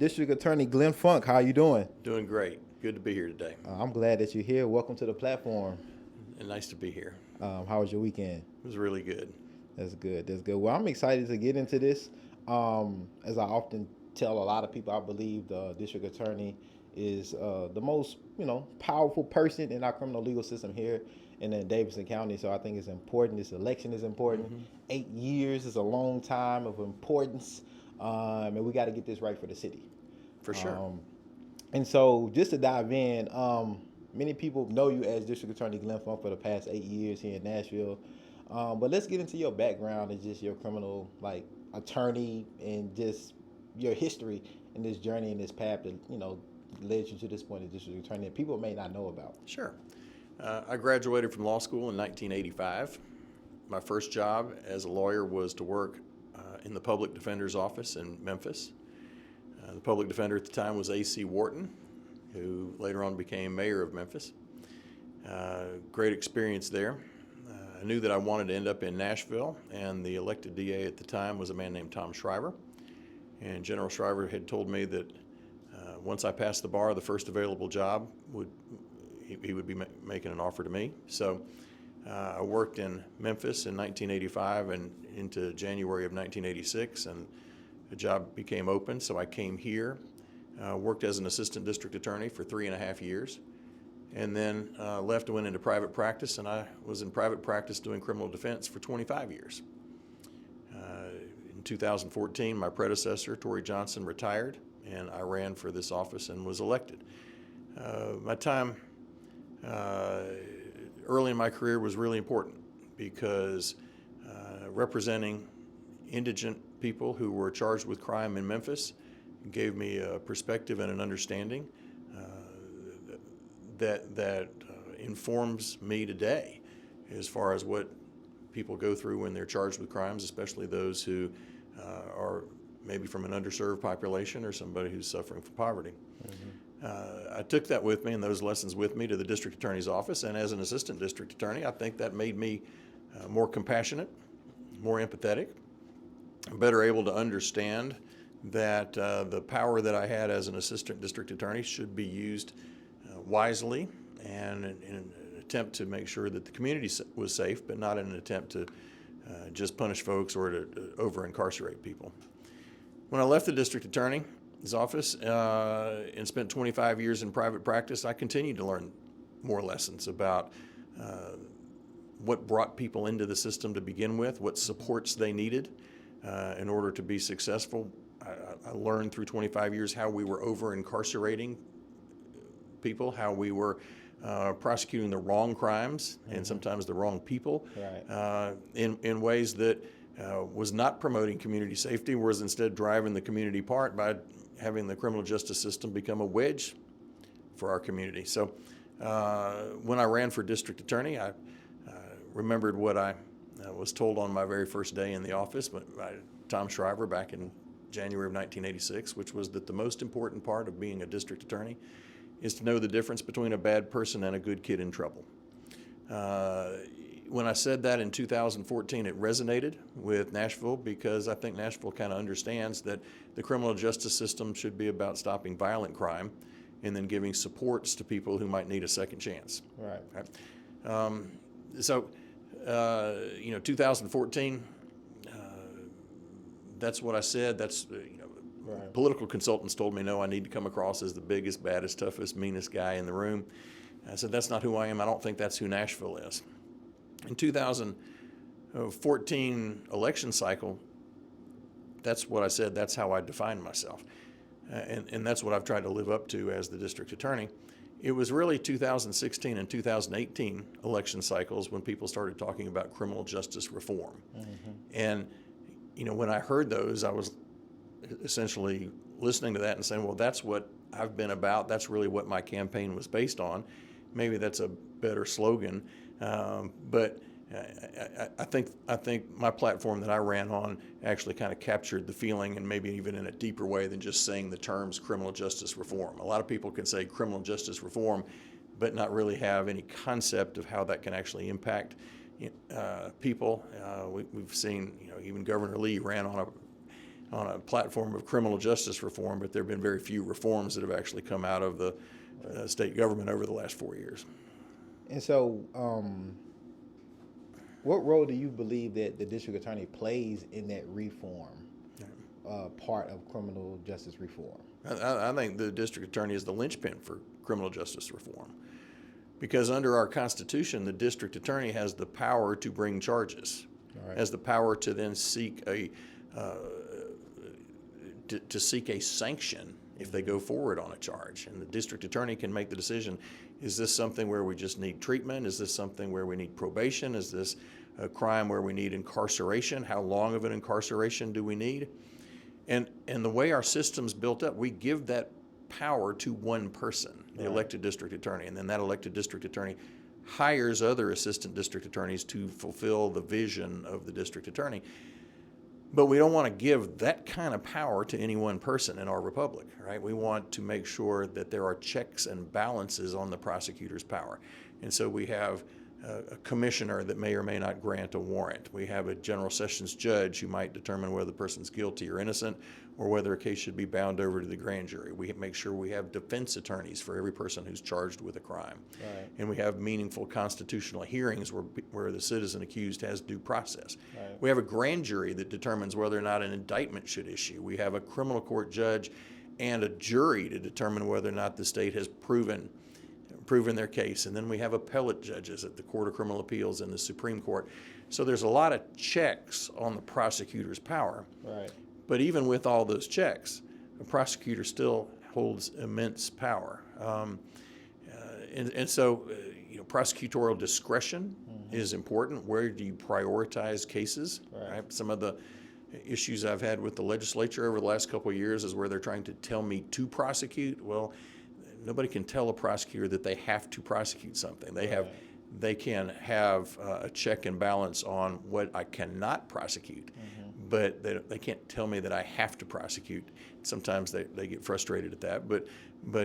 District Attorney Glenn Funk. How you doing? Doing great. Good to be here today. I'm glad that you're here. Welcome to the platform. And nice to be here. How was your weekend? It was really good. That's good. That's good. Well, I'm excited to get into this. As I often tell a lot of people, I believe the district attorney is the most, powerful person in our criminal legal system here in Davidson County. So I think it's important. This election is important. 8 years is a long time of importance, and we got to get this right for the city. For sure. And so just to dive in, many people know you as District Attorney Glenn Funk for the past 8 years here in Nashville. But let's get into your background and just your criminal attorney and just your history in this journey and this path that led you to this point as district attorney that people may not know about. Sure. I graduated from law school in 1985. My first job as a lawyer was to work in the public defender's office in Memphis. The public defender at the time was A.C. Wharton, who later on became mayor of Memphis. Great experience there. I knew that I wanted to end up in Nashville, and the elected DA at the time was a man named Tom Shriver. And General Shriver had told me that once I passed the bar, the first available job he would be making an offer to me. So I worked in Memphis in 1985 and into January of 1986, and the job became open, so I came here, worked as an assistant district attorney for 3.5 years, and then left and went into private practice, and I was in private practice doing criminal defense for 25 years. In 2014, my predecessor, Torrey Johnson, retired, and I ran for this office and was elected. My time early in my career was really important because representing indigent people who were charged with crime in Memphis gave me a perspective and an understanding that informs me today as far as what people go through when they're charged with crimes, especially those who are maybe from an underserved population or somebody who's suffering from poverty. I took that with me and those lessons with me to the district attorney's office, and as an assistant district attorney, I think that made me more compassionate, more empathetic, better able to understand that the power that I had as an assistant district attorney should be used wisely and in an attempt to make sure that the community was safe, but not in an attempt to just punish folks or to over-incarcerate people. When I left the district attorney's office and spent 25 years in private practice, I continued to learn more lessons about what brought people into the system to begin with, what supports they needed in order to be successful. I learned through 25 years how we were over-incarcerating people, how we were prosecuting the wrong crimes and sometimes the wrong people in ways that was not promoting community safety, was instead driving the community apart by having the criminal justice system become a wedge for our community. So when I ran for district attorney, I remembered what I was told on my very first day in the office by Tom Shriver back in January of 1986, which was that the most important part of being a district attorney is to know the difference between a bad person and a good kid in trouble. When I said that in 2014, it resonated with Nashville because I think Nashville kind of understands that the criminal justice system should be about stopping violent crime and then giving supports to people who might need a second chance. Right. So 2014, that's what I said. That's, Political consultants told me, no, I need to come across as the biggest, baddest, toughest, meanest guy in the room. I said, that's not who I am. I don't think that's who Nashville is. In 2014 election cycle, that's what I said. That's how I defined myself. And that's what I've tried to live up to as the district attorney. It was really 2016 and 2018 election cycles when people started talking about criminal justice reform. And, when I heard those, I was essentially listening to that and saying, well, that's what I've been about. That's really what my campaign was based on. Maybe that's a better slogan, but I think my platform that I ran on actually kind of captured the feeling, and maybe even in a deeper way than just saying the terms criminal justice reform. A lot of people can say criminal justice reform, but not really have any concept of how that can actually impact people. We've seen, even Governor Lee ran on on a platform of criminal justice reform, but there have been very few reforms that have actually come out of the state government over the last 4 years. And so, what role do you believe that the district attorney plays in that reform part of criminal justice reform? I think the district attorney is the linchpin for criminal justice reform, because under our Constitution, the district attorney has the power to bring charges, has the power to then seek to seek a sanction if they go forward on a charge. And the district attorney can make the decision, is this something where we just need treatment? Is this something where we need probation? Is this a crime where we need incarceration? How long of an incarceration do we need? And the way our system's built up, we give that power to one person, the elected district attorney, and then that elected district attorney hires other assistant district attorneys to fulfill the vision of the district attorney. But we don't want to give that kind of power to any one person in our republic, right? We want to make sure that there are checks and balances on the prosecutor's power. And so we have a commissioner that may or may not grant a warrant. We have a general sessions judge who might determine whether the person's guilty or innocent, or whether a case should be bound over to the grand jury. We make sure we have defense attorneys for every person who's charged with a crime. Right. And we have meaningful constitutional hearings where the citizen accused has due process. Right. We have a grand jury that determines whether or not an indictment should issue. We have a criminal court judge and a jury to determine whether or not the state has proven their case. And then we have appellate judges at the Court of Criminal Appeals and the Supreme Court. So there's a lot of checks on the prosecutor's power. Right. But even with all those checks, a prosecutor still holds immense power. So prosecutorial discretion is important. Where do you prioritize cases? Right. Some of the issues I've had with the legislature over the last couple of years is where they're trying to tell me to prosecute. Well, nobody can tell a prosecutor that they have to prosecute something. They can have a check and balance on what I cannot prosecute, but they can't tell me that I have to prosecute. Sometimes they get frustrated at that, but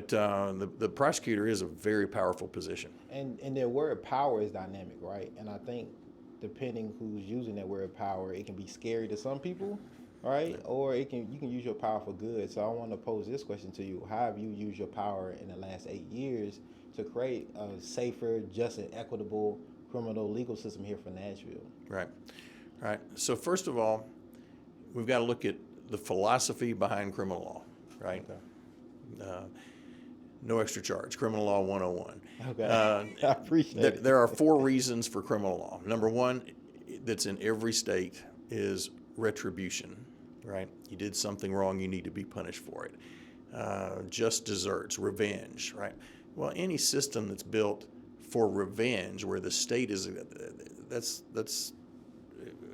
the prosecutor is a very powerful position. And their word power is dynamic, right? And I think depending who's using that word power, it can be scary to some people, right? Or you can use your power for good. So I want to pose this question to you. How have you used your power in the last 8 years to create a safer, just, and equitable criminal legal system here for Nashville? Right. So first of all, we've got to look at the philosophy behind criminal law, right? Okay. No extra charge, criminal law 101. Okay. I appreciate it. There are 4 reasons for criminal law. Number 1, that's in every state, is retribution, right? You did something wrong, you need to be punished for it. Just desserts, revenge, right? Well, any system that's built for revenge, where the state is, that's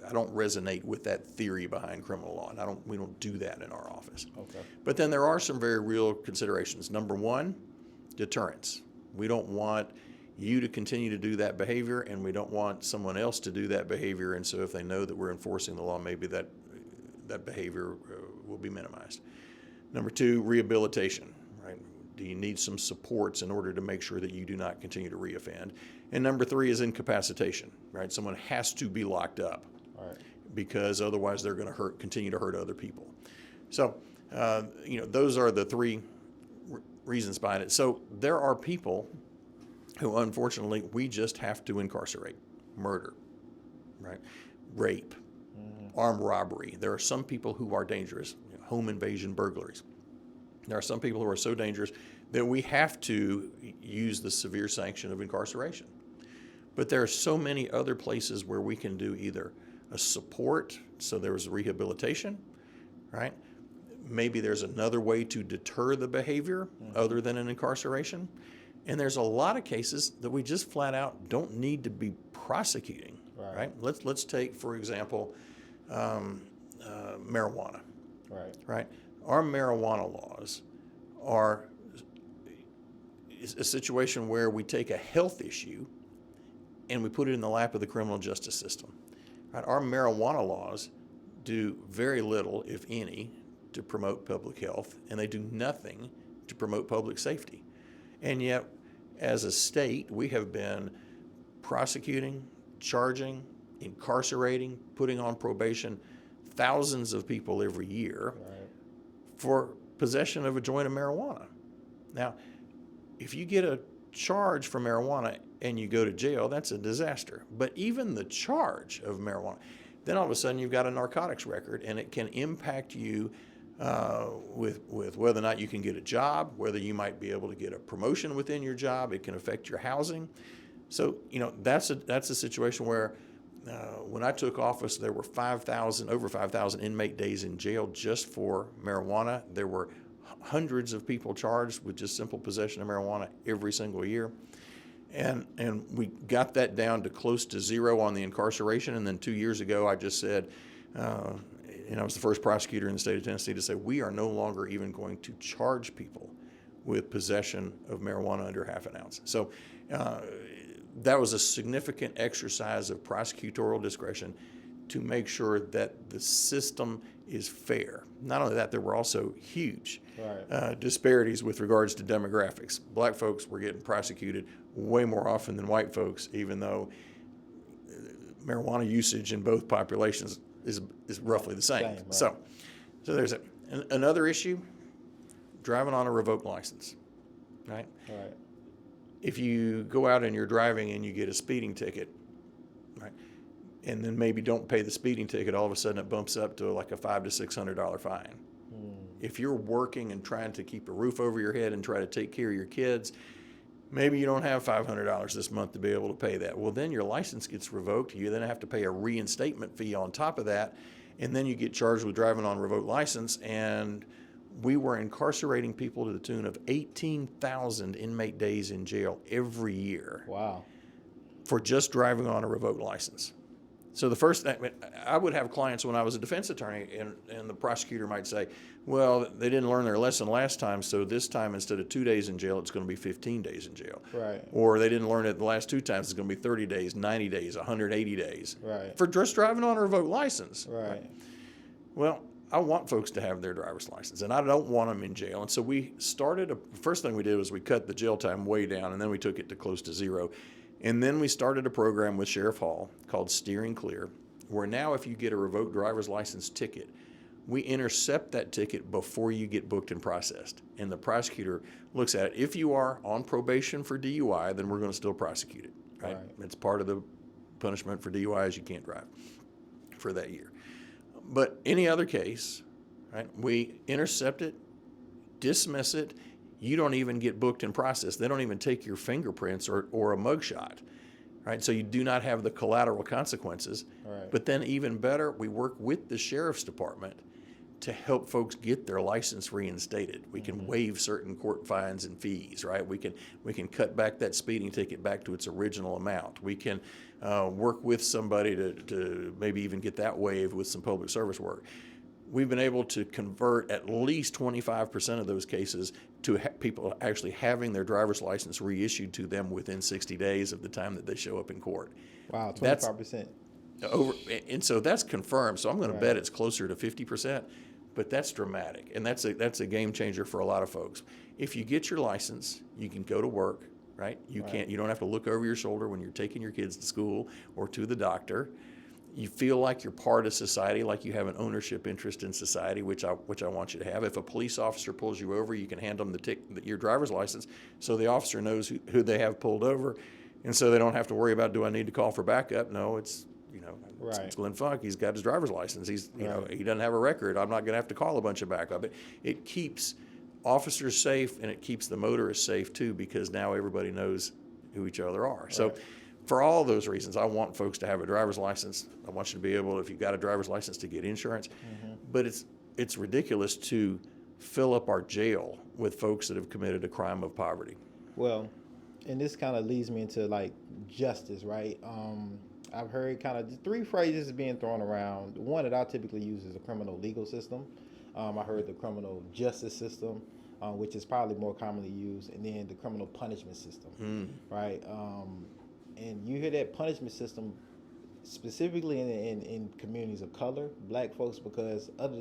I don't resonate with that theory behind criminal law, and we don't do that in our office. Okay. But then there are some very real considerations. Number 1, deterrence. We don't want you to continue to do that behavior, and we don't want someone else to do that behavior. And so if they know that we're enforcing the law, maybe that behavior will be minimized. Number 2, rehabilitation, right? Do you need some supports in order to make sure that you do not continue to reoffend? And number 3 is incapacitation, right? Someone has to be locked up, right, because otherwise they're going to continue to hurt other people. So, those are the 3 reasons behind it. So there are people who, unfortunately, we just have to incarcerate. Murder, right? Rape, armed robbery. There are some people who are dangerous, home invasion, burglaries. There are some people who are so dangerous that we have to use the severe sanction of incarceration. But there are so many other places where we can do either a support, so there's rehabilitation, right? Maybe there's another way to deter the behavior other than an incarceration. And there's a lot of cases that we just flat out don't need to be prosecuting, right? Let's take, for example, marijuana, right? Our marijuana laws are a situation where we take a health issue and we put it in the lap of the criminal justice system, right? Our marijuana laws do very little, if any, to promote public health, and they do nothing to promote public safety. And yet, as a state, we have been prosecuting, charging, incarcerating, putting on probation thousands of people every year Right. for possession of a joint of marijuana. Now, if you get a charge for marijuana and you go to jail, that's a disaster. But even the charge of marijuana, then all of a sudden you've got a narcotics record, and it can impact you with whether or not you can get a job, whether you might be able to get a promotion within your job. It can affect your housing. So, that's a situation where when I took office, there were over 5,000 inmate days in jail just for marijuana. There were hundreds of people charged with just simple possession of marijuana every single year. And we got that down to close to zero on the incarceration. And then 2 years ago, I just said, I was the first prosecutor in the state of Tennessee to say, we are no longer even going to charge people with possession of marijuana under half an ounce. So that was a significant exercise of prosecutorial discretion to make sure that the system is fair. Not only that, there were also huge disparities with regards to demographics. Black folks were getting prosecuted way more often than white folks, even though marijuana usage in both populations is roughly the same. Right. So there's another issue, driving on a revoked license, right? Right. If you go out and you're driving and you get a speeding ticket, right, and then maybe don't pay the speeding ticket, all of a sudden it bumps up to like a $500 to $600 fine. If you're working and trying to keep a roof over your head and try to take care of your kids, maybe you don't have $500 this month to be able to pay that. Well, then your license gets revoked. You then have to pay a reinstatement fee on top of that, and then you get charged with driving on a revoked license. And we were incarcerating people to the tune of 18,000 inmate days in jail every year. Wow. For just driving on a revoked license. So the first thing, I would have clients when I was a defense attorney, and the prosecutor might say, well, they didn't learn their lesson last time, so this time instead of 2 days in jail, it's going to be 15 days in jail. Right. Or they didn't learn it the last 2 times, it's going to be 30 days, 90 days, 180 days. Right. For just driving on a revoked license. Right. Well, I want folks to have their driver's license, and I don't want them in jail. And so first thing we did was we cut the jail time way down, and then we took it to close to zero. And then we started a program with Sheriff Hall called Steering Clear, where now if you get a revoked driver's license ticket, we intercept that ticket before you get booked and processed. And the prosecutor looks at it. If you are on probation for DUI, then we're going to still prosecute it. Right? It's part of the punishment for DUI is you can't drive for that year. But any other case, right, we intercept it, dismiss it. You don't even get booked and processed. They don't even take your fingerprints or a mugshot, right? So you do not have the collateral consequences. Right. But then even better, we work with the sheriff's department to help folks get their license reinstated. We can waive certain court fines and fees, right? We can cut back that speeding ticket back to its original amount. We can work with somebody to maybe even get that waived with some public service work. We've been able to convert at least 25% of those cases to people actually having their driver's license reissued to them within 60 days of the time that they show up in court. Wow, 25%. And so that's confirmed. So I'm going to bet it's closer to 50%, but that's dramatic, and that's a game changer for a lot of folks. If you get your license, you can go to work, right? You don't have to look over your shoulder when you're taking your kids to school or to the doctor. You feel like you're part of society, like you have an ownership interest in society, which I want you to have. If a police officer pulls you over, you can hand them your driver's license, so the officer knows who they have pulled over, and so they don't have to worry about, do I need to call for backup? No, it's Glenn Funk. He's got his driver's license. He doesn't have a record. I'm not going to have to call a bunch of backup. It keeps officers safe, and it keeps the motorists safe too, because now everybody knows who each other are. So. For all those reasons, I want folks to have a driver's license. I want you to be able, if you've got a driver's license, to get insurance. But it's ridiculous to fill up our jail with folks that have committed a crime of poverty. Well, and this kind of leads me into like justice, right? I've heard kind of 3 phrases being thrown around. The one that I typically use is the criminal legal system. I heard the criminal justice system, which is probably more commonly used, and then the criminal punishment system, right? And you hear that punishment system specifically in communities of color, black folks, because of the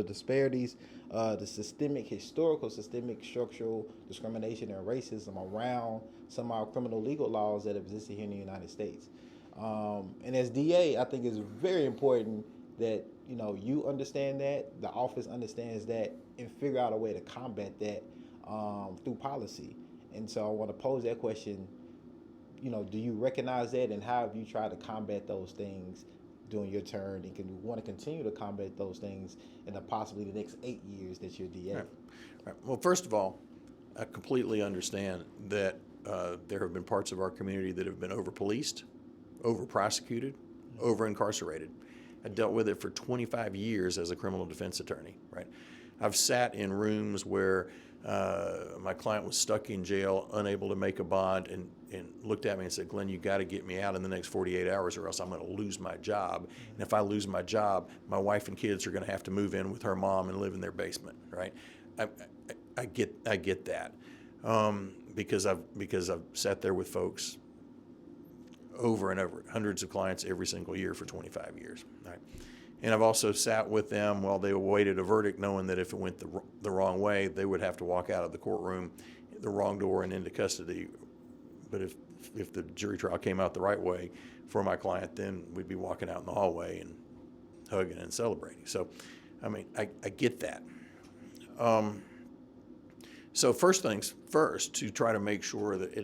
disparities, the historical systemic structural discrimination and racism around some of our criminal legal laws that exist here in the United States. And as DA, I think it's very important that you understand that, the office understands that, and figure out a way to combat that through policy. And so I want to pose that question. Do you recognize that, and how have you tried to combat those things during your term, and can you want to continue to combat those things in possibly the next 8 years that you're DA? Right. Well, first of all, I completely understand that there have been parts of our community that have been over-policed, over-prosecuted, over-incarcerated. I dealt with it for 25 years as a criminal defense attorney, right? I've sat in rooms where my client was stuck in jail, unable to make a bond, and looked at me and said, Glenn, you got to get me out in the next 48 hours or else I'm going to lose my job. And if I lose my job, my wife and kids are going to have to move in with her mom and live in their basement, right? I get that because I've sat there with folks over and over, hundreds of clients every single year for 25 years, right? And I've also sat with them while they awaited a verdict, knowing that if it went the wrong way, they would have to walk out of the courtroom the wrong door and into custody. But if the jury trial came out the right way for my client, then we'd be walking out in the hallway and hugging and celebrating. So, I mean, I get that. So first things first, to try to make sure that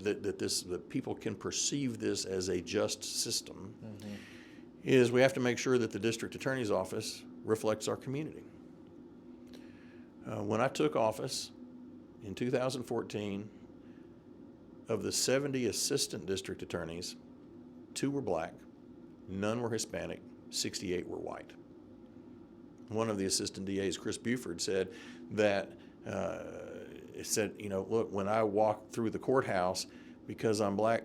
that people can perceive this as a just system, is we have to make sure that the district attorney's office reflects our community. When I took office in 2014, of the 70 assistant district attorneys, 2 were black, none were Hispanic, 68 were white. One of the assistant DAs, Chris Buford, said that, look, when I walk through the courthouse, because I'm black,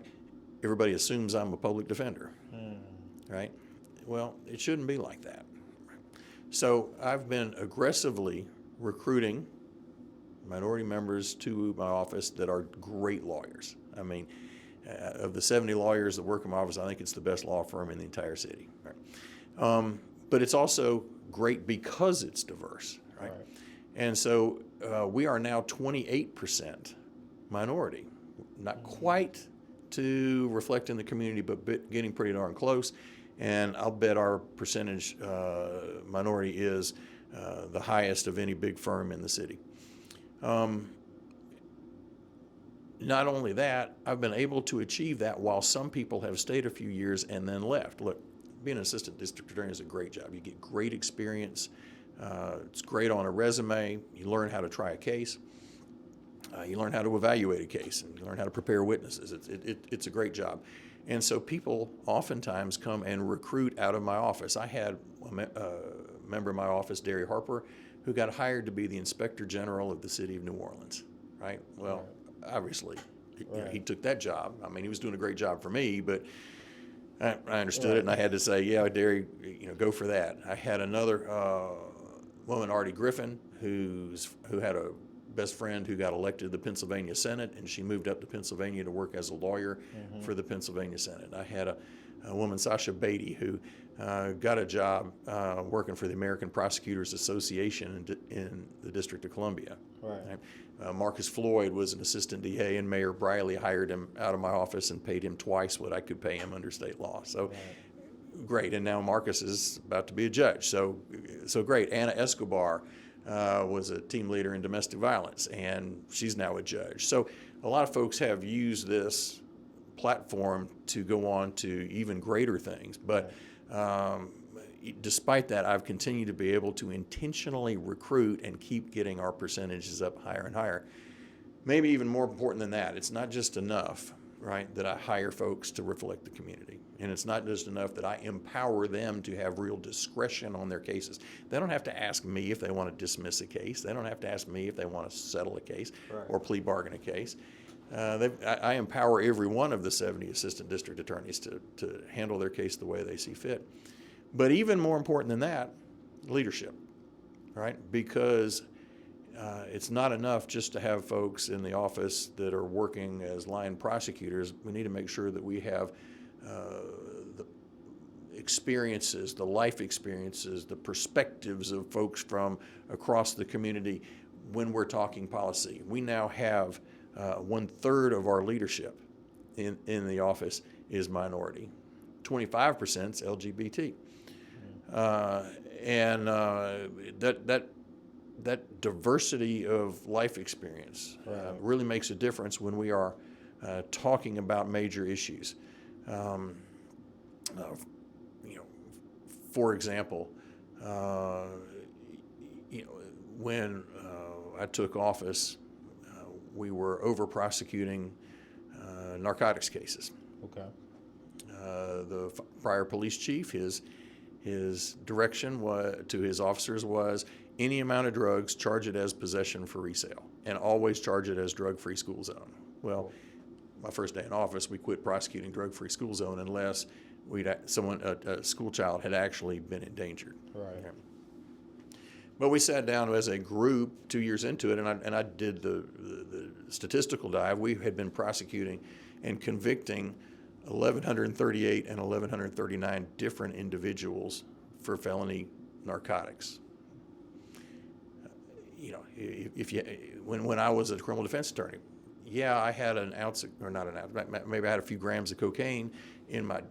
everybody assumes I'm a public defender, right? Well, it shouldn't be like that. So I've been aggressively recruiting minority members to my office that are great lawyers. I mean, of the 70 lawyers that work in my office, I think it's the best law firm in the entire city. Right? But it's also great because it's diverse, right? And so we are now 28% minority. Not quite to reflect in the community, but getting pretty darn close. And I'll bet our percentage minority is the highest of any big firm in the city. Not only that, I've been able to achieve that while some people have stayed a few years and then left. Look, being an assistant district attorney is a great job. You get great experience. It's great on a resume. You learn how to try a case. You learn how to evaluate a case, and you learn how to prepare witnesses. It's a great job. And so people oftentimes come and recruit out of my office. I had a member of my office, Derry Harper, who got hired to be the Inspector General of the City of New Orleans, right? Well, obviously, he took that job. I mean, he was doing a great job for me, but I understood it, and I had to say, yeah, Derry, go for that. I had another woman, Artie Griffin, who had a best friend who got elected to the Pennsylvania Senate, and she moved up to Pennsylvania to work as a lawyer for the Pennsylvania Senate. I had a woman, Sasha Beatty, who got a job working for the American Prosecutors Association in the District of Columbia. Right. Marcus Floyd was an assistant DA, and Mayor Briley hired him out of my office and paid him twice what I could pay him under state law. So great. And now Marcus is about to be a judge. So great. Anna Escobar was a team leader in domestic violence, and she's now a judge. So a lot of folks have used this platform to go on to even greater things. But despite that, I've continued to be able to intentionally recruit and keep getting our percentages up higher and higher. Maybe even more important than that, it's not just enough, right, that I hire folks to reflect the community. And it's not just enough that I empower them to have real discretion on their cases. They don't have to ask me if they want to dismiss a case. They don't have to ask me if they want to settle a case or plea bargain a case. I empower every one of the 70 assistant district attorneys to handle their case the way they see fit. But even more important than that, leadership, right? Because it's not enough just to have folks in the office that are working as line prosecutors. We need to make sure that we have the experiences, the life experiences, the perspectives of folks from across the community when we're talking policy. We now have 1/3 of our leadership in the office is minority. 25% is LGBT. That diversity of life experience really makes a difference when we are talking about major issues. For example, when I took office, we were over prosecuting narcotics cases. Okay. The prior police chief, his direction to his officers was any amount of drugs, charge it as possession for resale, and always charge it as drug-free school zone. Well, my first day in office, we quit prosecuting drug-free school zone unless a school child had actually been endangered. Right. Okay. But we sat down as a group 2 years into it, and I did the statistical dive. We had been prosecuting and convicting 1,138 and 1,139 different individuals for felony narcotics. When I was a criminal defense attorney, I had an ounce, or not an ounce, maybe I had a few grams of cocaine in my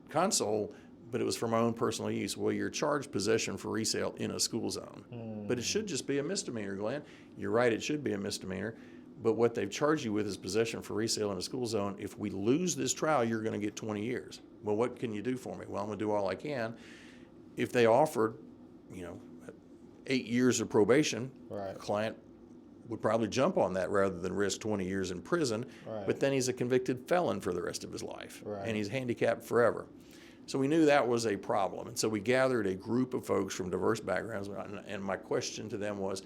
console, but it was for my own personal use. Well, you're charged possession for resale in a school zone. But it should just be a misdemeanor, Glenn. You're right, it should be a misdemeanor. But what they've charged you with is possession for resale in a school zone. If we lose this trial, you're going to get 20 years. Well, what can you do for me? Well, I'm going to do all I can. If they offered, 8 years of probation, a client would probably jump on that rather than risk 20 years in prison. Right. But then he's a convicted felon for the rest of his life, Right. and he's handicapped forever. So we knew that was a problem. And so we gathered a group of folks from diverse backgrounds, and my question to them was,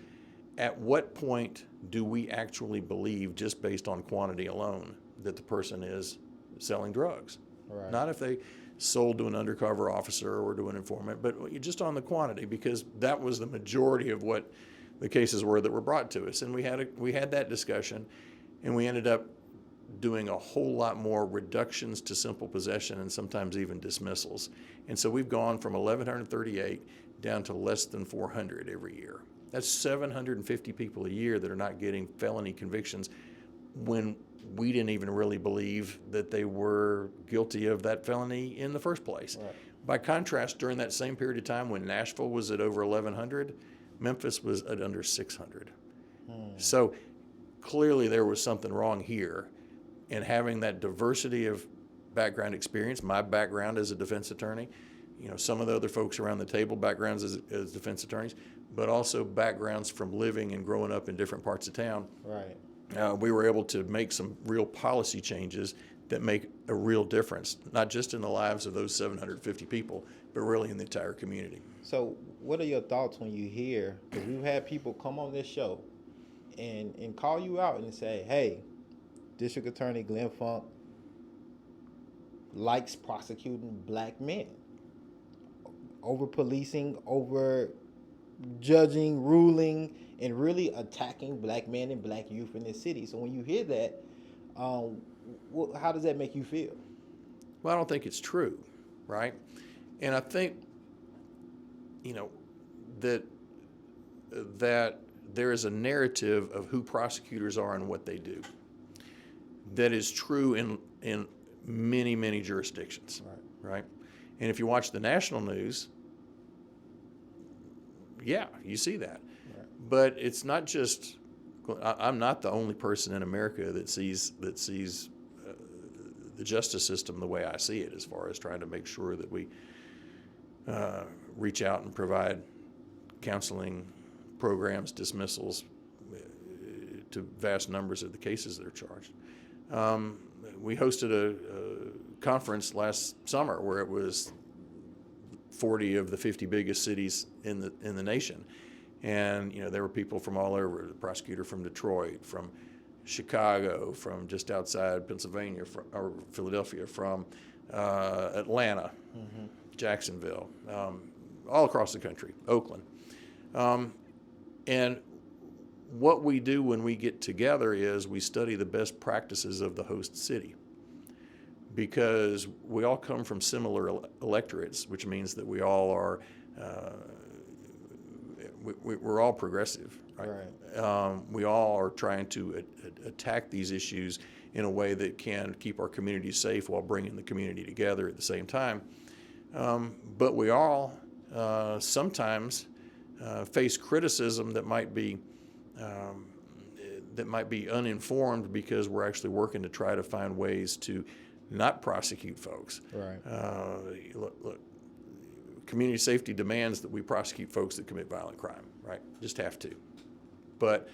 at what point do we actually believe, just based on quantity alone, that the person is selling drugs? Right. Not if they sold to an undercover officer or to an informant, but just on the quantity, because that was the majority of what the cases were that were brought to us. And we had that discussion, and we ended up doing a whole lot more reductions to simple possession and sometimes even dismissals. And so we've gone from 1,138 down to less than 400 every year. That's 750 people a year that are not getting felony convictions when we didn't even really believe that they were guilty of that felony in the first place. Right. By contrast, during that same period of time when Nashville was at over 1,100, Memphis was at under 600. So clearly there was something wrong here. And having that diversity of background experience, my background as a defense attorney, some of the other folks around the table, backgrounds as defense attorneys, but also backgrounds from living and growing up in different parts of town. Right. We were able to make some real policy changes that make a real difference, not just in the lives of those 750 people, but really in the entire community. So what are your thoughts when you hear, because we've had people come on this show and call you out and say, hey, District Attorney Glenn Funk likes prosecuting black men, over policing, over judging, ruling, and really attacking black men and black youth in this city. So when you hear that, how does that make you feel? Well, I don't think it's true, right? And I think, that there is a narrative of who prosecutors are and what they do that is true in many, many jurisdictions, right? And if you watch the national news, you see that. Right. But it's not just, I'm not the only person in America that sees the justice system the way I see it, as far as trying to make sure that we reach out and provide counseling programs, dismissals to vast numbers of the cases that are charged. We hosted a conference last summer where it was 40 of the 50 biggest cities in the nation, and there were people from all over. The prosecutor from Detroit, from Chicago, from just outside Pennsylvania, or Philadelphia, from Atlanta, Jacksonville, all across the country, Oakland, and what we do when we get together is we study the best practices of the host city, because we all come from similar electorates, which means that we all we're all progressive, right? We all are trying to attack these issues in a way that can keep our community safe while bringing the community together at the same time. But we all sometimes face criticism that might be uninformed, because we're actually working to try to find ways to not prosecute folks. Right. Look, community safety demands that we prosecute folks that commit violent crime, right? Just have to. But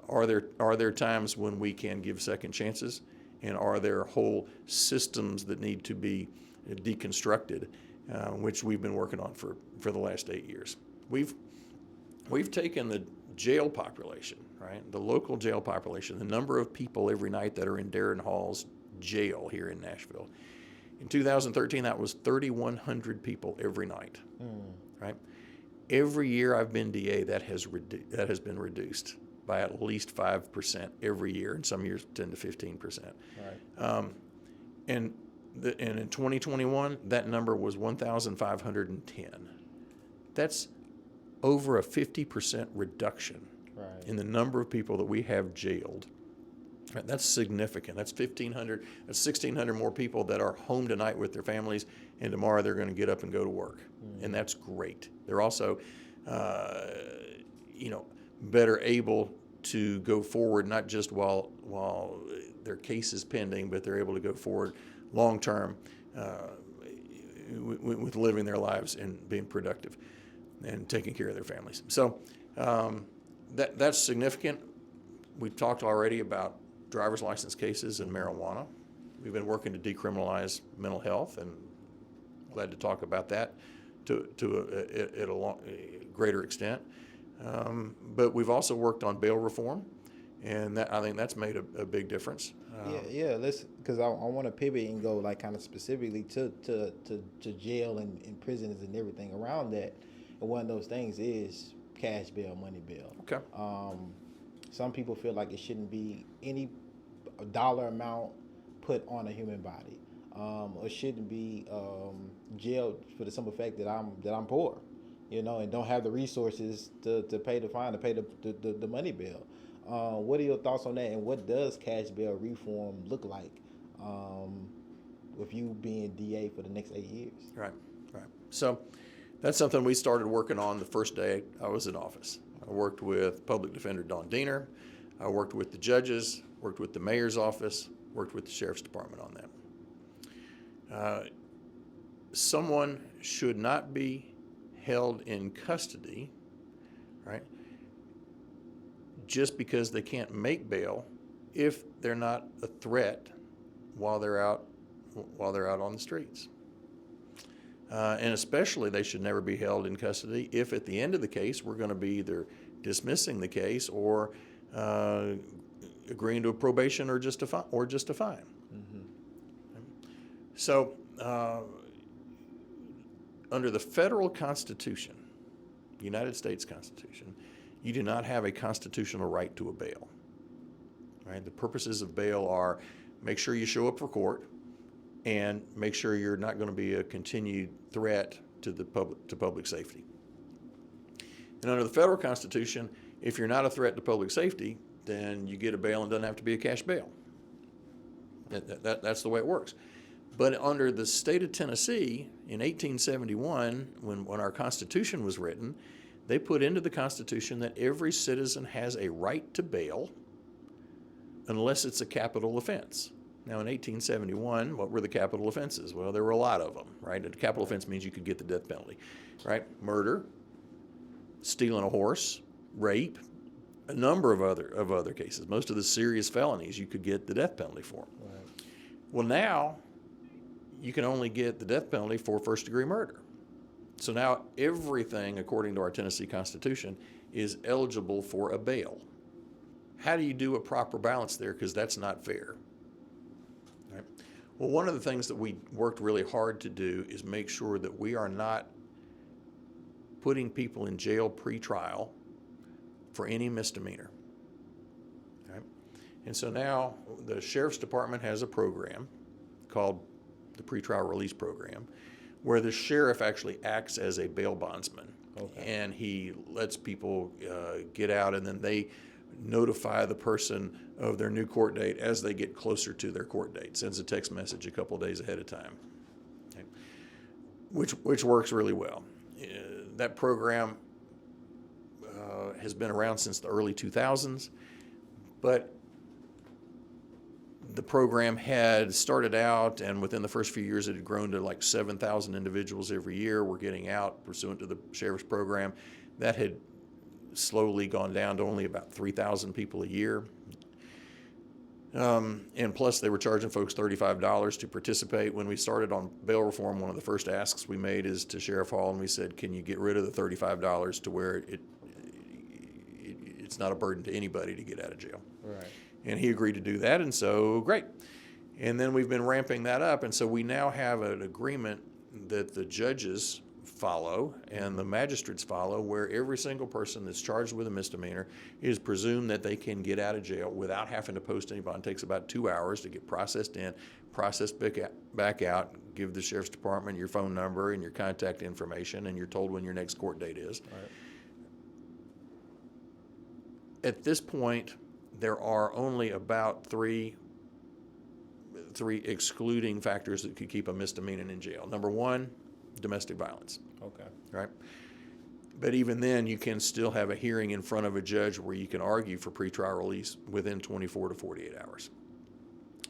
are there times when we can give second chances, and are there whole systems that need to be deconstructed, which we've been working on for the last 8 years. We've taken the jail population, right? The local jail population, the number of people every night that are in Darren Hall's jail here in Nashville. In 2013, that was 3,100 people every night, right? Every year I've been DA, that has been reduced by at least 5% every year, and some years 10 to 15%. Right. And in 2021, that number was 1,510. That's over a 50% reduction in the number of people that we have jailed. Right, that's significant. That's 1,500. That's 1,600 more people that are home tonight with their families, and tomorrow they're going to get up and go to work, and that's great. They're also, better able to go forward, not just while their case is pending, but they're able to go forward long term with living their lives and being productive and taking care of their families. So that's significant. We've talked already about driver's license cases and marijuana. We've been working to decriminalize mental health, and glad to talk about that to a greater extent. But we've also worked on bail reform, and I think that's made a big difference. Let's, because I want to pivot and go like kind of specifically to jail and prisons and everything around that. And one of those things is cash bail, money bail. Okay. Some people feel like it shouldn't be any dollar amount put on a human body, or shouldn't be jailed for the simple fact that I'm poor, and don't have the resources to pay the fine, to pay the money bill. What are your thoughts on that, and what does cash bail reform look like with you being DA for the next 8 years? Right. So that's something we started working on the first day I was in office. I worked with Public Defender Dawn Diener. I worked with the judges, worked with the mayor's office, worked with the sheriff's department on that. Someone should not be held in custody, right, just because they can't make bail if they're not a threat while they're out on the streets. And especially they should never be held in custody if at the end of the case we're going to be either dismissing the case or agreeing to a probation or just a fine. Mm-hmm. So under the federal Constitution, United States Constitution, you do not have a constitutional right to a bail. Right? The purposes of bail are make sure you show up for court, and make sure you're not going to be a continued threat to public safety. And under the federal Constitution, if you're not a threat to public safety, then you get a bail and it doesn't have to be a cash bail. That's the way it works. But under the state of Tennessee, in 1871, when our Constitution was written, they put into the Constitution that every citizen has a right to bail unless it's a capital offense. Now, in 1871, what were the capital offenses? Well, there were a lot of them, right? A capital offense means you could get the death penalty, right? Murder, stealing a horse, rape, a number of other cases. Most of the serious felonies you could get the death penalty for. Right. Well, now you can only get the death penalty for first-degree murder. So now everything, according to our Tennessee Constitution, is eligible for a bail. How do you do a proper balance there? Because that's not fair. Right? Well, one of the things that we worked really hard to do is make sure that we are not putting people in jail pre-trial for any misdemeanor. Okay? And so now the Sheriff's Department has a program called the Pretrial Release Program, where the sheriff actually acts as a bail bondsman Okay. And he lets people get out, and then they notify the person of their new court date as they get closer to their court date. Sends a text message a couple of days ahead of time, okay, which works really well. That program has been around since the early 2000s, but the program had started out, and within the first few years it had grown to like 7,000 individuals every year were getting out pursuant to the sheriff's program. That had slowly gone down to only about 3,000 people a year. And plus they were charging folks $35 to participate. When we started on bail reform, one of the first asks we made is to Sheriff Hall, and we said, can you get rid of the $35 to where it's not a burden to anybody to get out of jail? Right. And he agreed to do that, and so great. And then we've been ramping that up, and so we now have an agreement that the judges follow and the magistrates follow, where every single person that's charged with a misdemeanor is presumed that they can get out of jail without having to post any bond. It takes about 2 hours to get processed in, processed back out, give the sheriff's department your phone number and your contact information, and you're told when your next court date is. Right. At this point, there are only about three excluding factors that could keep a misdemeanor in jail. Number one, domestic violence. Okay. Right? But even then, you can still have a hearing in front of a judge where you can argue for pretrial release within 24 to 48 hours.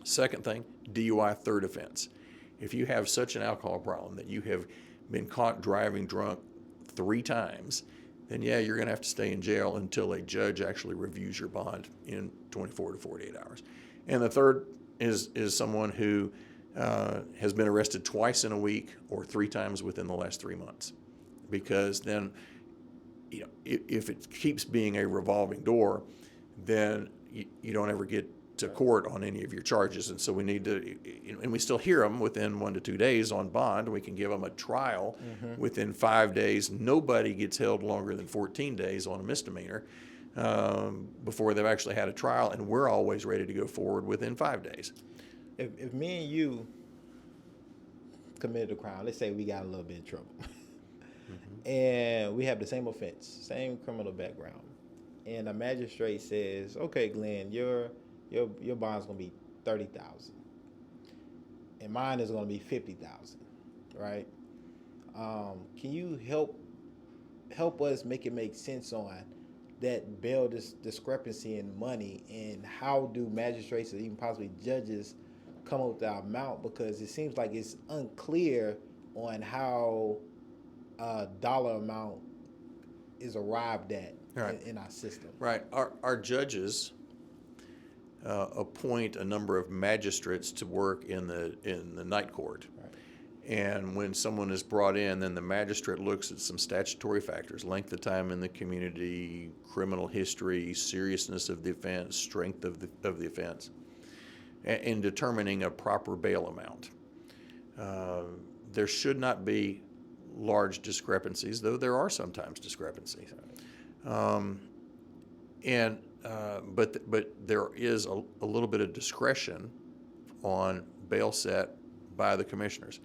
Second thing, DUI, third offense. If you have such an alcohol problem that you have been caught driving drunk 3 times, then yeah, you're going to have to stay in jail until a judge actually reviews your bond in 24 to 48 hours. And the third is someone who has been arrested twice in a week or 3 times within the last 3 months. Because then, you know, if it keeps being a revolving door, then you don't ever get to court on any of your charges. And so we need to, and we still hear them within 1 to 2 days on bond. We can give them a trial within 5 days. Nobody gets held longer than 14 days on a misdemeanor before they've actually had a trial, and we're always ready to go forward within 5 days. If me and you committed a crime, let's say we got a little bit in trouble, and we have the same offense, same criminal background, and a magistrate says, okay, Glenn, your bond's gonna be $30,000, and mine is gonna be $50,000, right? Can you help us make sense on that bail discrepancy in money, and how do magistrates or even possibly judges come up with the amount? Because it seems like it's unclear on how a dollar amount is arrived at in our system. Right. Our judges appoint a number of magistrates to work in the night court. Right. And when someone is brought in, then the magistrate looks at some statutory factors: length of time in the community, criminal history, seriousness of the offense, strength of the offense, in determining a proper bail amount. There should not be large discrepancies, though there are sometimes discrepancies. But there is a little bit of discretion on bail set by the commissioners.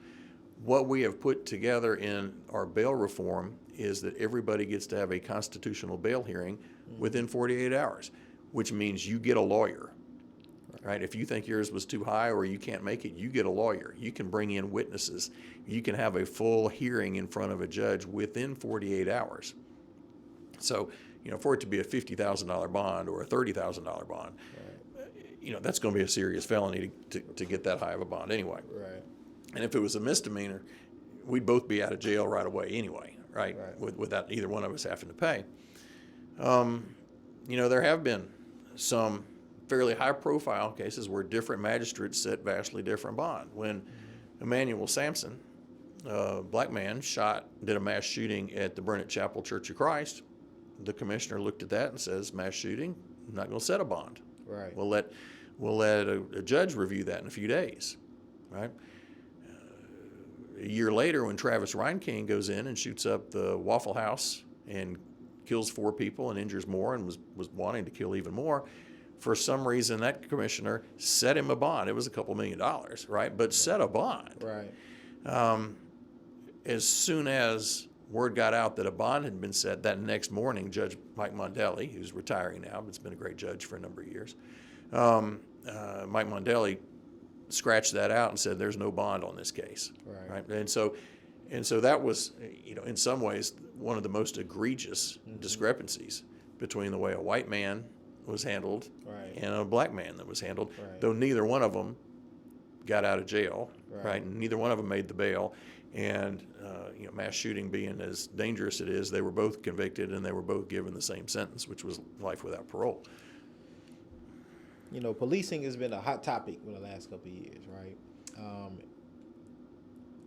What we have put together in our bail reform is that everybody gets to have a constitutional bail hearing within 48 hours, which means you get a lawyer. Right? If you think yours was too high or you can't make it, you get a lawyer. You can bring in witnesses. You can have a full hearing in front of a judge within 48 hours. So, you know, for it to be a $50,000 bond or a $30,000 bond, you know, that's going to be a serious felony to get that high of a bond anyway. Right. And if it was a misdemeanor, we'd both be out of jail right away anyway, right? Without either one of us having to pay. You know, there have been some fairly high-profile cases where different magistrates set vastly different bond. When Emmanuel Sampson, a black man, did a mass shooting at the Burnett Chapel Church of Christ, the commissioner looked at that and says, mass shooting, I'm not going to set a bond. Right. We'll let a judge review that in a few days, right? A year later, when Travis Reinking goes in and shoots up the Waffle House and kills 4 people and injures more and was wanting to kill even more, for some reason that commissioner set him a bond. It was a couple $1 million, right? But set a bond. Right. As soon as word got out that a bond had been set, that next morning, Judge Mike Mondelli, who's retiring now, but has been a great judge for a number of years, Mike Mondelli scratched that out and said there's no bond on this case. Right? And so that was, in some ways, one of the most egregious discrepancies between the way a white man was handled and a black man that was handled, though neither one of them got out of jail, right? And neither one of them made the bail. And, mass shooting being as dangerous it is, they were both convicted and they were both given the same sentence, which was life without parole. Policing has been a hot topic for the last couple of years, right?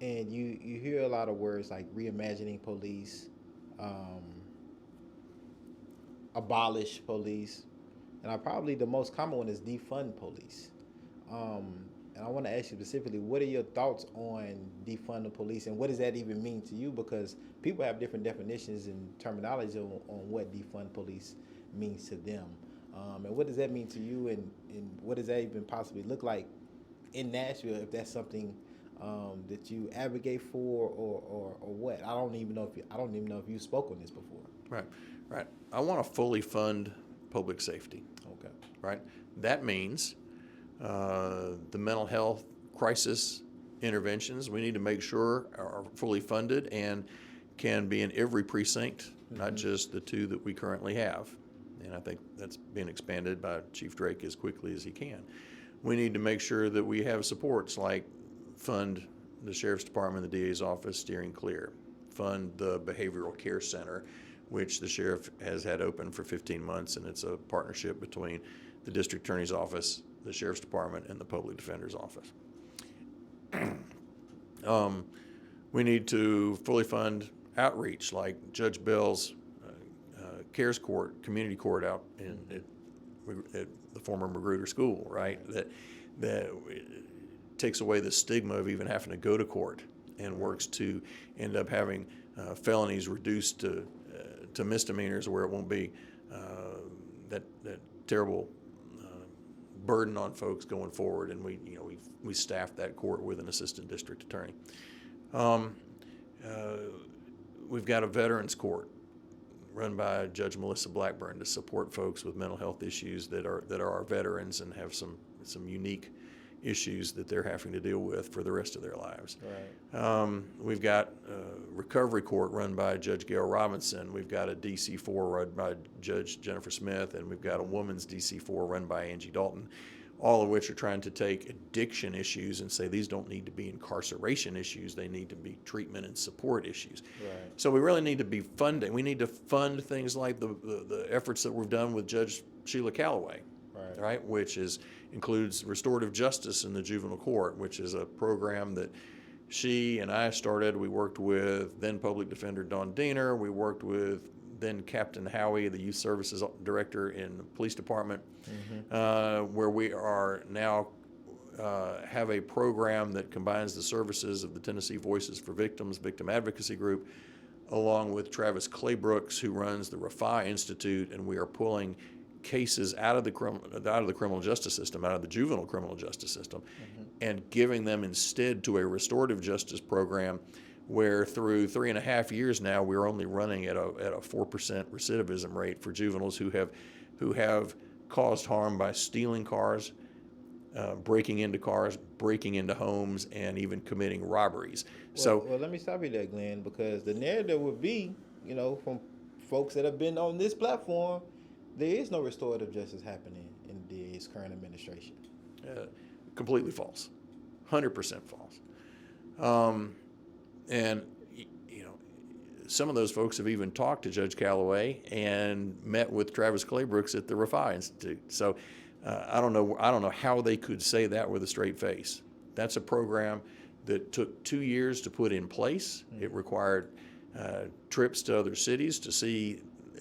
And you hear a lot of words like reimagining police, abolish police, and probably the most common one is defund police. And I want to ask you specifically, what are your thoughts on defund the police, and what does that even mean to you? Because people have different definitions and terminology on what defund police means to them. And what does that mean to you, and what does that even possibly look like in Nashville, if that's something that you advocate for, or what? I don't even know if you spoke on this before. Right. I want to fully fund public safety. Okay. Right. That means the mental health crisis interventions we need to make sure are fully funded and can be in every precinct, not just the 2 that we currently have. And I think that's being expanded by Chief Drake as quickly as he can. We need to make sure that we have supports like fund the Sheriff's Department, the DA's office steering clear, fund the Behavioral Care Center, which the Sheriff has had open for 15 months, and it's a partnership between the District Attorney's Office, the Sheriff's Department, and the Public Defender's Office. We need to fully fund outreach like Judge Bell's CARES Court, community court out at the former Magruder School, right? That takes away the stigma of even having to go to court and works to end up having felonies reduced to misdemeanors, where it won't be that terrible burden on folks going forward. And we staffed that court with an assistant district attorney. We've got a veterans court run by Judge Melissa Blackburn to support folks with mental health issues that are our veterans and have some unique issues that they're having to deal with for the rest of their lives. Right. We've got a recovery court run by Judge Gail Robinson. We've got a DC-4 run by Judge Jennifer Smith, and we've got a woman's DC-4 run by Angie Dalton, all of which are trying to take addiction issues and say these don't need to be incarceration issues, they need to be treatment and support issues. Right. So we really need to be funding. We need to fund things like the efforts that we've done with Judge Sheila Calloway, right? Which includes Restorative Justice in the juvenile court, which is a program that she and I started. We worked with then Public Defender Dawn Diener. We worked with then Captain Howie, the Youth Services Director in the Police Department, where we are now have a program that combines the services of the Tennessee Voices for Victims Victim Advocacy Group, along with Travis Claybrooks, who runs the Refi Institute, and we are pulling cases out of the criminal justice system, out of the juvenile criminal justice system, and giving them instead to a restorative justice program, where through 3.5 years now we're only running at a 4% recidivism rate for juveniles who have caused harm by stealing cars, breaking into cars, breaking into homes, and even committing robberies. Well, let me stop you there, Glenn, because the narrative would be, from folks that have been on this platform, there is no restorative justice happening in the current administration. Completely false, 100% false. And some of those folks have even talked to Judge Calloway and met with Travis Claybrooks at the Refi Institute. So I don't know how they could say that with a straight face. That's a program that took 2 years to put in place. It required trips to other cities to see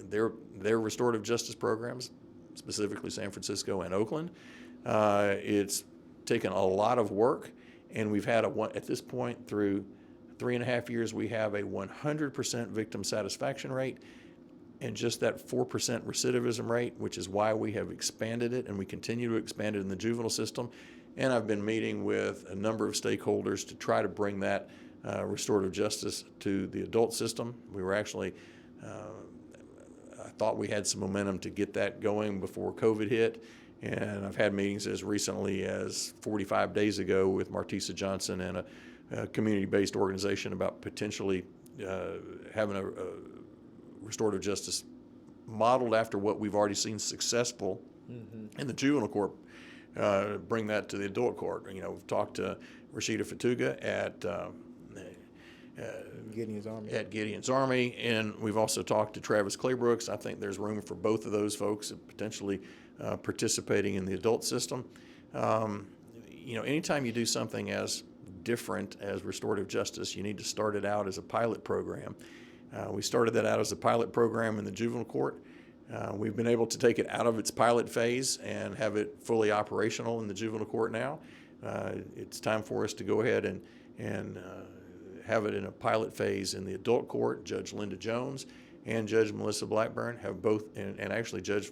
their restorative justice programs, specifically San Francisco and Oakland. It's taken a lot of work, and we've had at this point through 3.5 years, we have a 100% victim satisfaction rate and just that 4% recidivism rate, which is why we have expanded it, and we continue to expand it in the juvenile system. And I've been meeting with a number of stakeholders to try to bring that restorative justice to the adult system. We were actually, I thought we had some momentum to get that going before COVID hit. And I've had meetings as recently as 45 days ago with Martisa Johnson and a community-based organization about potentially having a restorative justice modeled after what we've already seen successful in the juvenile court, bring that to the adult court. You know, we've talked to Rashida Fatuga at Gideon's Army, and we've also talked to Travis Claybrooks. I think there's room for both of those folks potentially participating in the adult system. You know, anytime you do something as different as restorative justice, you need to start it out as a pilot program. We started that out as a pilot program in the juvenile court. We've been able to take it out of its pilot phase and have it fully operational in the juvenile court now. It's time for us to go ahead and have it in a pilot phase in the adult court. Judge Linda Jones and Judge Melissa Blackburn have both, and actually Judge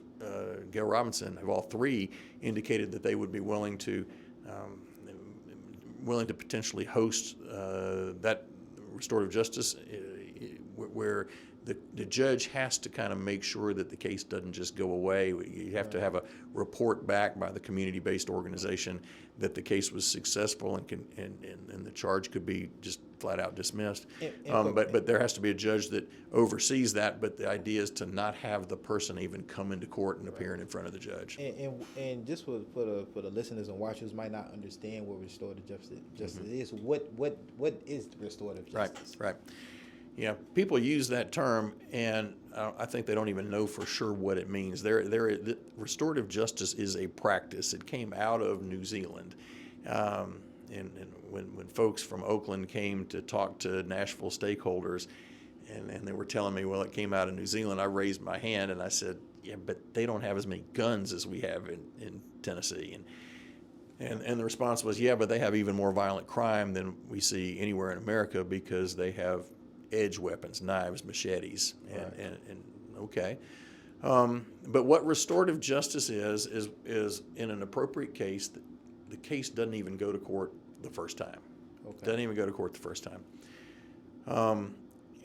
Gail Robinson, have all three indicated that they would be willing to potentially host that restorative justice where the judge has to kind of make sure that the case doesn't just go away. You have to have a report back by the community-based organization that the case was successful and the charge could be just flat out dismissed. But there has to be a judge that oversees that. But the idea is to not have the person even come into court and appearing in front of the judge. And just for the listeners and watchers who might not understand what restorative justice is, what is restorative justice? Right. Yeah, people use that term, and I think they don't even know for sure what it means. Restorative justice is a practice. It came out of New Zealand. And when folks from Oakland came to talk to Nashville stakeholders, and they were telling me, well, it came out of New Zealand, I raised my hand and I said, yeah, but they don't have as many guns as we have in Tennessee. And the response was, yeah, but they have even more violent crime than we see anywhere in America because they have edge weapons, knives, machetes, and okay. But what restorative justice is in an appropriate case, the case doesn't even go to court the first time. Okay. Doesn't even go to court the first time.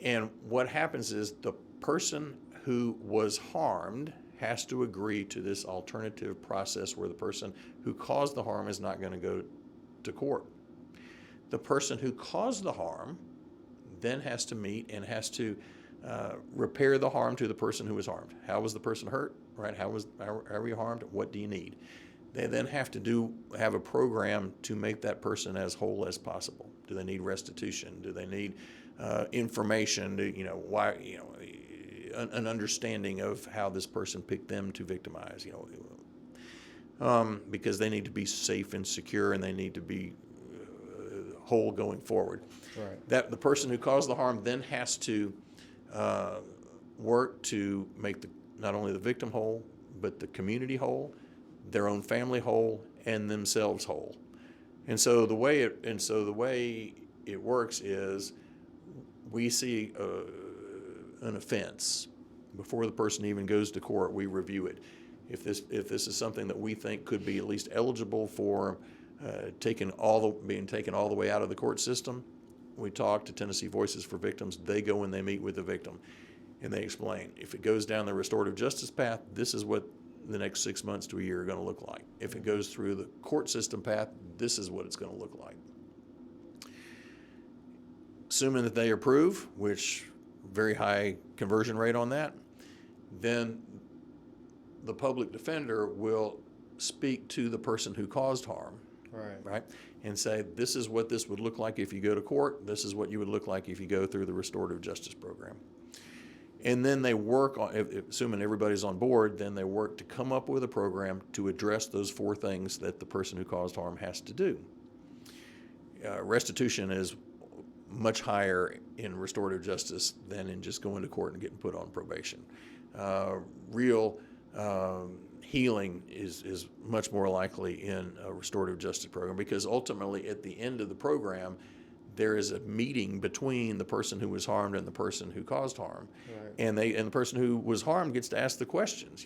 And what happens is the person who was harmed has to agree to this alternative process where the person who caused the harm is not going to go to court. The person who caused the harm then has to meet and has to repair the harm to the person who was harmed. How was the person hurt? Right? How were you harmed? What do you need? They then have a program to make that person as whole as possible. Do they need restitution? Do they need information? An understanding of how this person picked them to victimize? Because they need to be safe and secure, and they need to be whole going forward. Right. That the person who caused the harm then has to work to make not only the victim whole, but the community whole, their own family whole, and themselves whole. And so the way it works is we see an offense before the person even goes to court. We review it. If this is something that we think could be at least eligible for being taken all the way out of the court system, we talk to Tennessee Voices for Victims. They go and they meet with the victim, and they explain. If it goes down the restorative justice path, this is what the next 6 months to a year are going to look like. If it goes through the court system path, this is what it's going to look like. Assuming that they approve, which very high conversion rate on that, then the public defender will speak to the person who caused harm. Right? And say, this is what this would look like if you go to court. This is what you would look like if you go through the restorative justice program. And then they work on, assuming everybody's on board, then they work to come up with a program to address those four things that the person who caused harm has to do. Restitution is much higher in restorative justice than in just going to court and getting put on probation. Real healing is much more likely in a restorative justice program, because ultimately at the end of the program there is a meeting between the person who was harmed and the person who caused harm. Right. And the person who was harmed gets to ask the questions,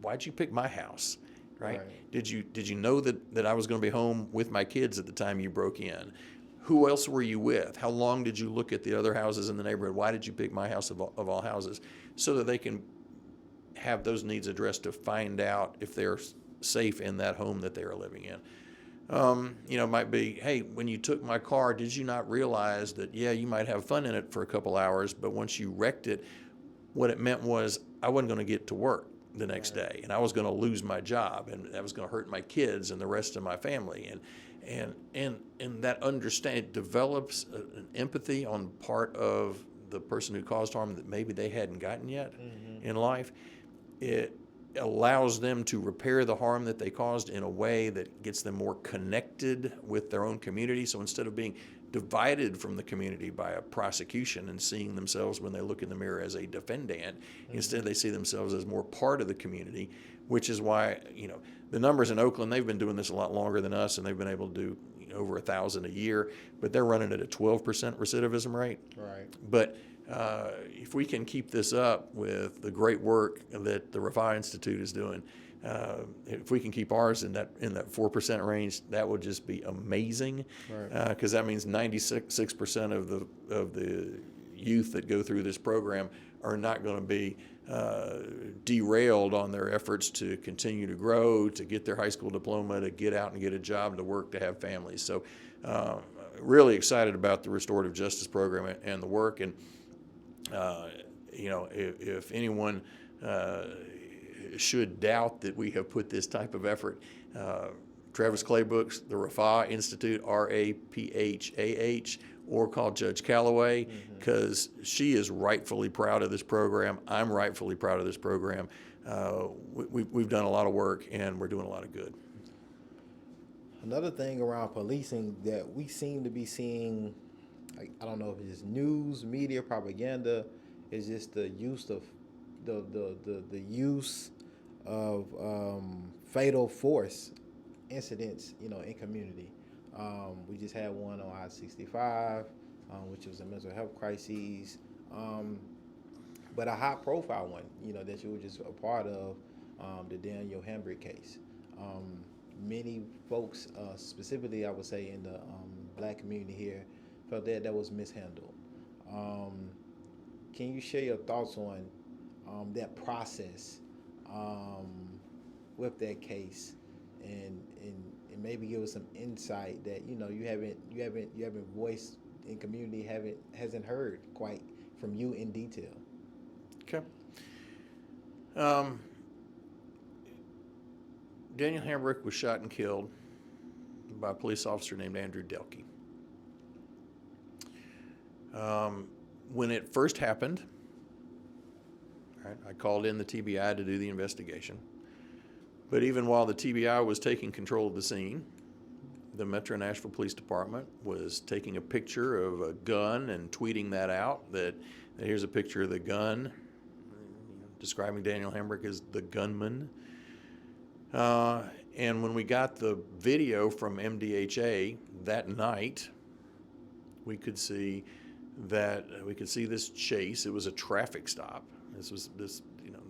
why'd you pick my house? Right? Did you know that I was going to be home with my kids at the time you broke in? who else were you with? How long did you look at the other houses in the neighborhood? Why did you pick my house of all houses? So that they can have those needs addressed to find out if they're safe in that home that they are living in. It might be, hey, when you took my car, did you not realize that, yeah, you might have fun in it for a couple hours, but once you wrecked it, what it meant was I wasn't going to get to work the next day, and I was going to lose my job, and that was going to hurt my kids and the rest of my family. And that understanding develops an empathy on part of the person who caused harm that maybe they hadn't gotten yet in life. It allows them to repair the harm that they caused in a way that gets them more connected with their own community. So instead of being divided from the community by a prosecution and seeing themselves when they look in the mirror as a defendant, instead they see themselves as more part of the community, which is why, the numbers in Oakland, they've been doing this a lot longer than us, and they've been able to do over 1,000 a year, but they're running at a 12% recidivism rate. Right. But if we can keep this up with the great work that the Refi Institute is doing, if we can keep ours in that 4% range, that would just be amazing. Because that means 96% of the youth that go through this program are not going to be derailed on their efforts to continue to grow, to get their high school diploma, to get out and get a job, to work, to have families. So really excited about the Restorative Justice program and the work. And if anyone should doubt that we have put this type of effort, Travis Claybooks, the Refi Institute, RAPHAH, or call Judge Calloway, because she is rightfully proud of this program. I'm rightfully proud of this program. We've done a lot of work, and we're doing a lot of good. Another thing around policing that we seem to be seeing, I don't know if it's news, media, propaganda, is just the use of the use of fatal force incidents, in community. We just had one on I-65, which was a mental health crisis, but a high-profile one, that you were just a part of, the Danial Hambrick case. Many folks, specifically I would say in the black community here, felt that was mishandled. Can you share your thoughts on that process with that case, and maybe give us some insight that you haven't voiced in community, hasn't heard quite from you in detail? Okay. Danial Hambrick was shot and killed by a police officer named Andrew Delkey. When it first happened, I called in the TBI to do the investigation. But even while the TBI was taking control of the scene, the Metro Nashville Police Department was taking a picture of a gun and tweeting that out, that here's a picture of the gun, describing Danial Hambrick as the gunman. And when we got the video from MDHA that night, we could see this chase. It was a traffic stop.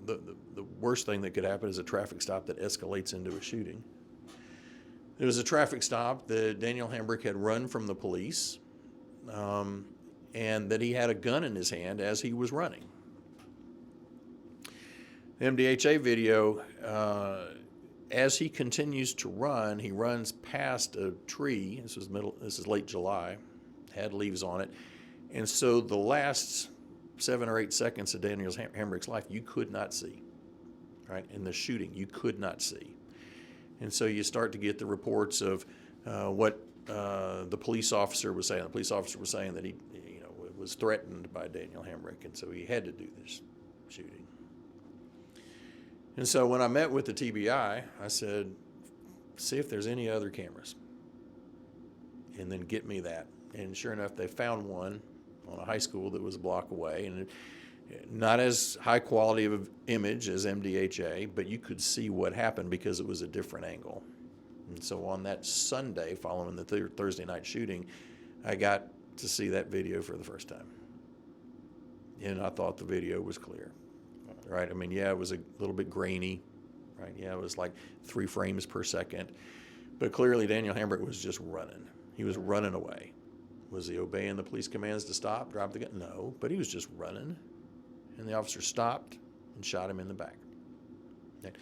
The worst thing that could happen is a traffic stop that escalates into a shooting. It was a traffic stop that Danial Hambrick had run from the police, and that he had a gun in his hand as he was running. The MDHA video, as he continues to run, he runs past a tree. This is late July, had leaves on it. And so the last 7 or 8 seconds of Danial Hambrick's life, you could not see, right? In the shooting, you could not see. And so you start to get the reports of what the police officer was saying. The police officer was saying that he was threatened by Danial Hambrick, and so he had to do this shooting. And so when I met with the TBI, I said, see if there's any other cameras, and then get me that. And sure enough, they found one on a high school that was a block away, and not as high quality of an image as MDHA, but you could see what happened because it was a different angle. And so on that Sunday following the Thursday night shooting, I got to see that video for the first time. And I thought the video was clear, right? I mean, yeah, it was a little bit grainy, right? Yeah, it was like 3 frames per second. But clearly Danial Hambrick was just running. He was running away. Was he obeying the police commands to stop, drop the gun? No, but he was just running. And the officer stopped and shot him in the back. And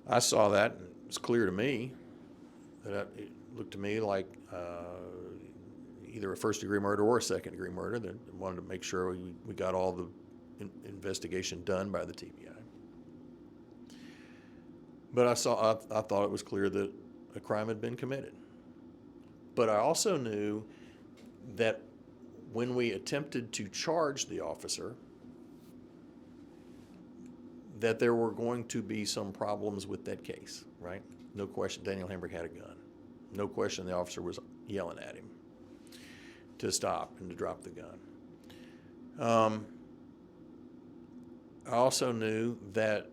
I saw that, and it was clear to me that it looked to me like either a first-degree murder or a second-degree murder. They wanted to make sure we got all the investigation done by the TBI. But I thought it was clear that a crime had been committed. But I also knew that when we attempted to charge the officer, that there were going to be some problems with that case, right? No question Danial Hambrick had a gun. No question the officer was yelling at him to stop and to drop the gun. I also knew that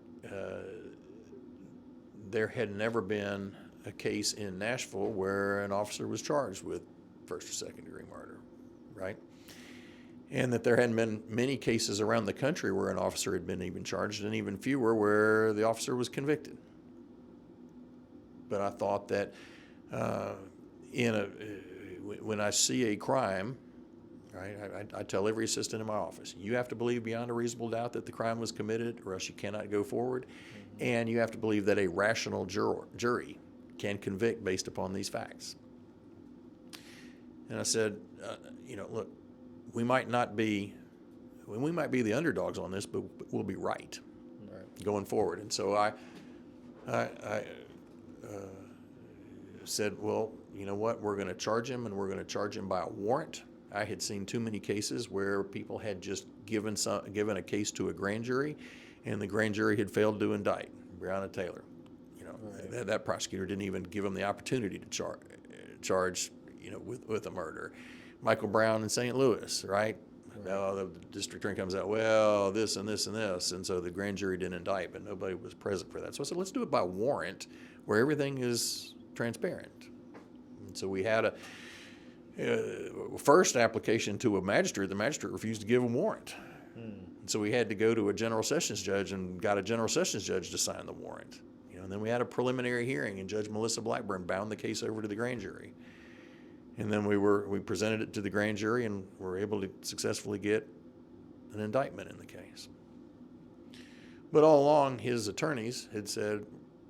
there had never been a case in Nashville where an officer was charged with first or second degree murder, right? And that there hadn't been many cases around the country where an officer had been even charged, and even fewer where the officer was convicted. But I thought that when I see a crime, right, I tell every assistant in my office, you have to believe beyond a reasonable doubt that the crime was committed, or else you cannot go forward. Mm-hmm. And you have to believe that a rational jury can convict based upon these facts. And I said, look, we might be the underdogs on this, but we'll be right going forward. And so I said, well, you know what, we're going to charge him, and we're going to charge him by a warrant. I had seen too many cases where people had just given a case to a grand jury, and the grand jury had failed to indict Breonna Taylor. That prosecutor didn't even give him the opportunity to charge with a murder. Michael Brown in St. Louis, right? Now the district attorney comes out, well, this and this and this, and so the grand jury didn't indict, but nobody was present for that. So I said, let's do it by warrant, where everything is transparent. And so we had a first application to a magistrate. The magistrate refused to give a warrant. And so we had to go to a general sessions judge and got a general sessions judge to sign the warrant. And then we had a preliminary hearing, and Judge Melissa Blackburn bound the case over to the grand jury. And then we presented it to the grand jury, and were able to successfully get an indictment in the case. But all along, his attorneys had said,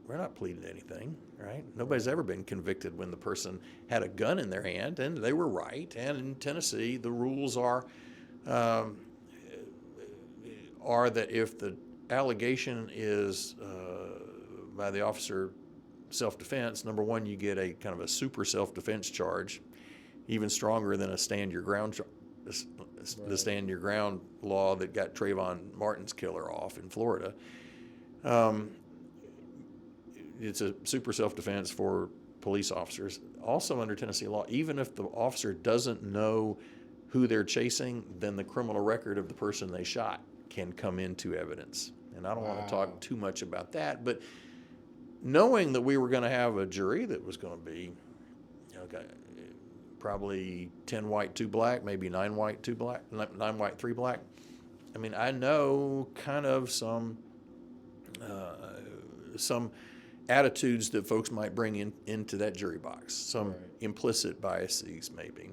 we're not pleading anything, right? Nobody's ever been convicted when the person had a gun in their hand, and they were right. And in Tennessee, the rules are that if the allegation is by the officer self-defense, number one, you get a kind of a super self-defense charge, even stronger than a stand your ground, the stand your ground law that got Trayvon Martin's killer off in Florida. It's a super self-defense for police officers. Also under Tennessee law, even if the officer doesn't know who they're chasing, then the criminal record of the person they shot can come into evidence. And I don't want to talk too much about that, but knowing that we were going to have a jury that was going to be probably 10 white, 2 black, maybe 9 white, 2 black, 9 white, 3 black. I mean, I know kind of some attitudes that folks might bring into that jury box, some implicit biases maybe.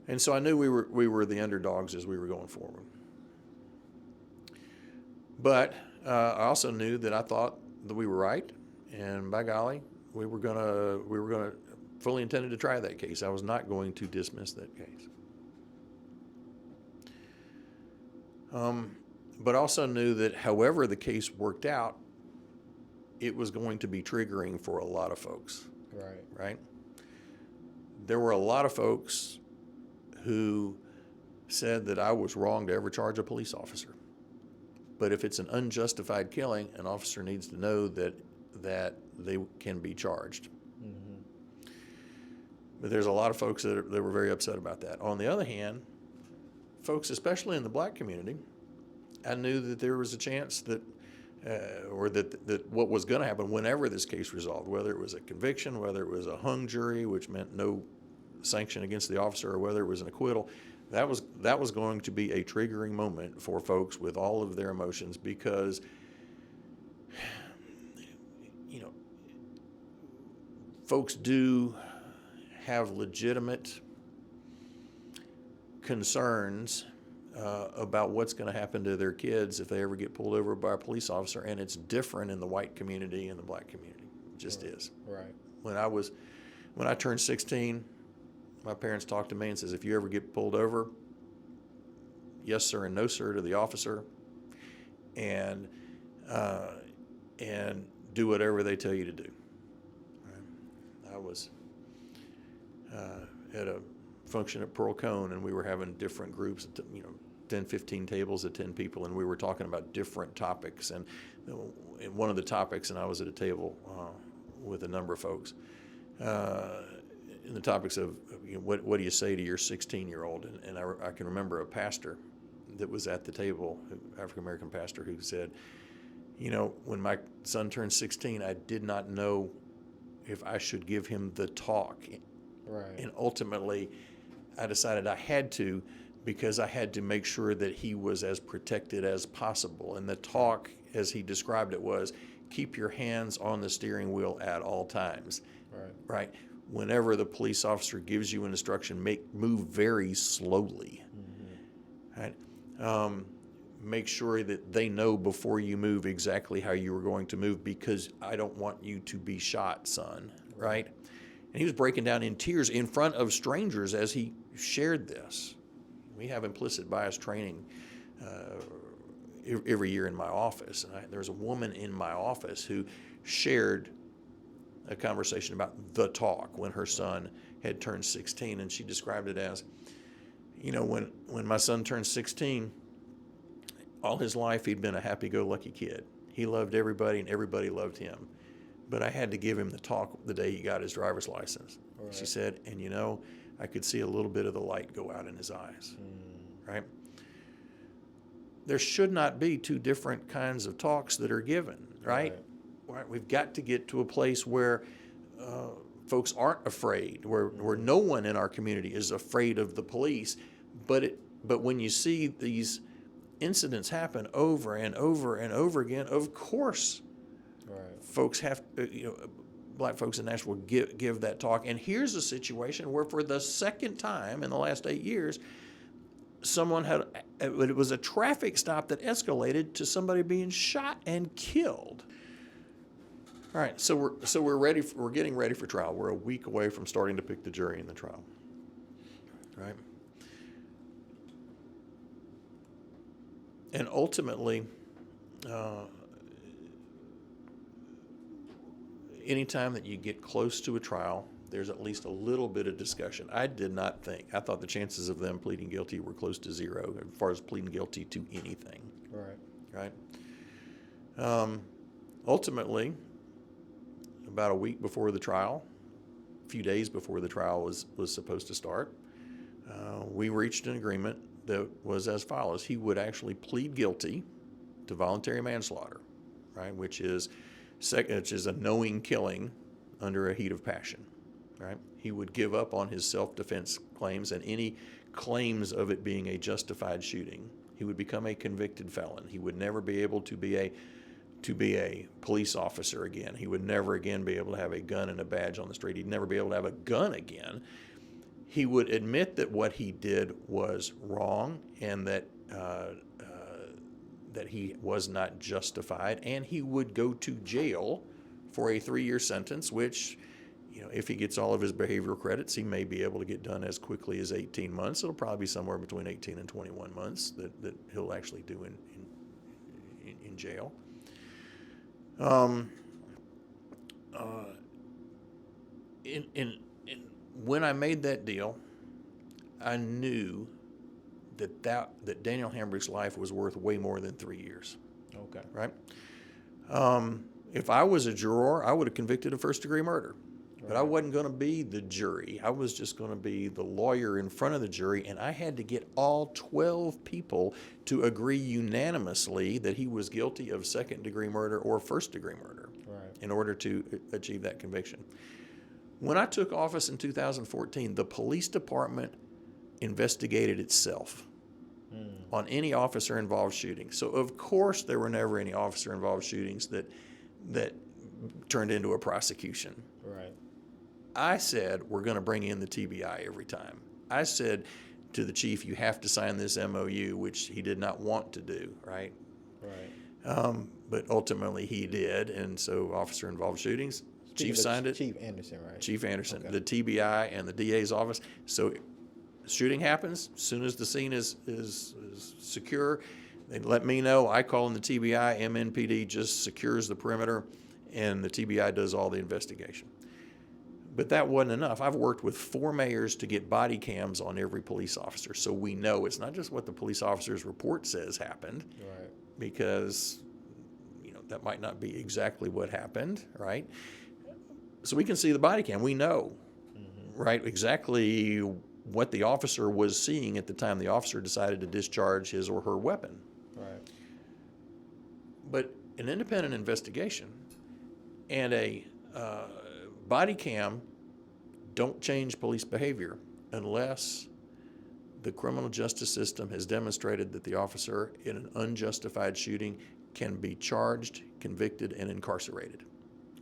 And so I knew we were the underdogs as we were going forward. But I also knew that I thought that we were right, and by golly, we were gonna fully intended to try that case. I was not going to dismiss that case. But also knew that however the case worked out, it was going to be triggering for a lot of folks. Right? There were a lot of folks who said that I was wrong to ever charge a police officer. But if it's an unjustified killing, an officer needs to know that they can be charged. Mm-hmm. But there's a lot of folks that were very upset about that. On the other hand, folks, especially in the black community, I knew that there was a chance that that what was going to happen whenever this case resolved, whether it was a conviction, whether it was a hung jury, which meant no sanction against the officer, or whether it was an acquittal, that was going to be a triggering moment for folks with all of their emotions, because folks do have legitimate concerns about what's going to happen to their kids if they ever get pulled over by a police officer, and it's different in the white community and the black community. It just is. Right. When I turned 16, my parents talked to me and says, if you ever get pulled over, yes sir and no sir to the officer, and do whatever they tell you to do. Right. I was at a function at Pearl Cone, and we were having different groups, 10, 15 tables of 10 people, and we were talking about different topics. And one of the topics, and I was at a table with a number of folks, in the topics of what do you say to your 16-year-old? And I can remember a pastor that was at the table, African-American pastor, who said, when my son turned 16, I did not know if I should give him the talk. Right. And ultimately, I decided I had to, because I had to make sure that he was as protected as possible. And the talk, as he described it, was keep your hands on the steering wheel at all times. Right. Right. Whenever the police officer gives you an instruction, move very slowly. Mm-hmm. Right. Make sure that they know before you move exactly how you were going to move, because I don't want you to be shot, son. Right. And he was breaking down in tears in front of strangers as he shared this. We have implicit bias training every year in my office. And there's a woman in my office who shared a conversation about the talk when her son had turned 16. And she described it as, when my son turned 16, all his life he'd been a happy-go-lucky kid. He loved everybody and everybody loved him. But I had to give him the talk the day he got his driver's license. Right. She said, and I could see a little bit of the light go out in his eyes. Right? There should not be two different kinds of talks that are given, right? Right. We've got to get to a place where folks aren't afraid, where no one in our community is afraid of the police. But when you see these incidents happen over and over and over again, of course, folks have, black folks in Nashville give that talk. And here's a situation where for the second time in the last 8 years, it was a traffic stop that escalated to somebody being shot and killed. All right, so we're getting ready for trial. We're a week away from starting to pick the jury in the trial. Right? And ultimately, anytime that you get close to a trial, there's at least a little bit of discussion. I thought the chances of them pleading guilty were close to zero as far as pleading guilty to anything. Right? Ultimately, about a week before the trial, a few days before the trial was supposed to start, we reached an agreement that was as follows. He would actually plead guilty to voluntary manslaughter, right, which is a knowing killing under a heat of passion. Right? He would give up on his self-defense claims and any claims of it being a justified shooting. He would become a convicted felon. He would never be able to be a police officer again. He would never again be able to have a gun and a badge on the street. He'd never be able to have a gun again. He would admit that what he did was wrong and that he was not justified, and he would go to jail for a 3-year sentence, which, if he gets all of his behavioral credits, he may be able to get done as quickly as 18 months. It'll probably be somewhere between 18 and 21 months that he'll actually do in jail. When I made that deal, I knew that Danial Hambrick's life was worth way more than 3 years. Okay. Right? If I was a juror, I would have convicted of first-degree murder. But I wasn't going to be the jury. I was just going to be the lawyer in front of the jury, and I had to get all 12 people to agree unanimously that he was guilty of second-degree murder or first-degree murder in order to achieve that conviction. When I took office in 2014, the police department investigated itself on any officer-involved shooting. So, of course, there were never any officer-involved shootings that turned into a prosecution. Right. I said, we're going to bring in the TBI every time. I said, to the chief, you have to sign this MOU, which he did not want to do, right? Right. But ultimately he did, and so officer-involved shootings, chief signed it. Chief Anderson, right? Chief Anderson, Okay. the TBI and the DA's office. So shooting happens, as soon as the scene is secure, they let me know. I call in the TBI, MNPD just secures the perimeter, and the TBI does all the investigation. But that wasn't enough. I've worked with 4 mayors to get body cams on every police officer, so we know it's not just what the police officer's report says happened, Right. because that might not be exactly what happened, right? So we can see the body cam. We know, right, exactly what the officer was seeing at the time the officer decided to discharge his or her weapon. Right. But an independent investigation and a body cam don't change police behavior unless the criminal justice system has demonstrated that the officer in an unjustified shooting can be charged, convicted, and incarcerated,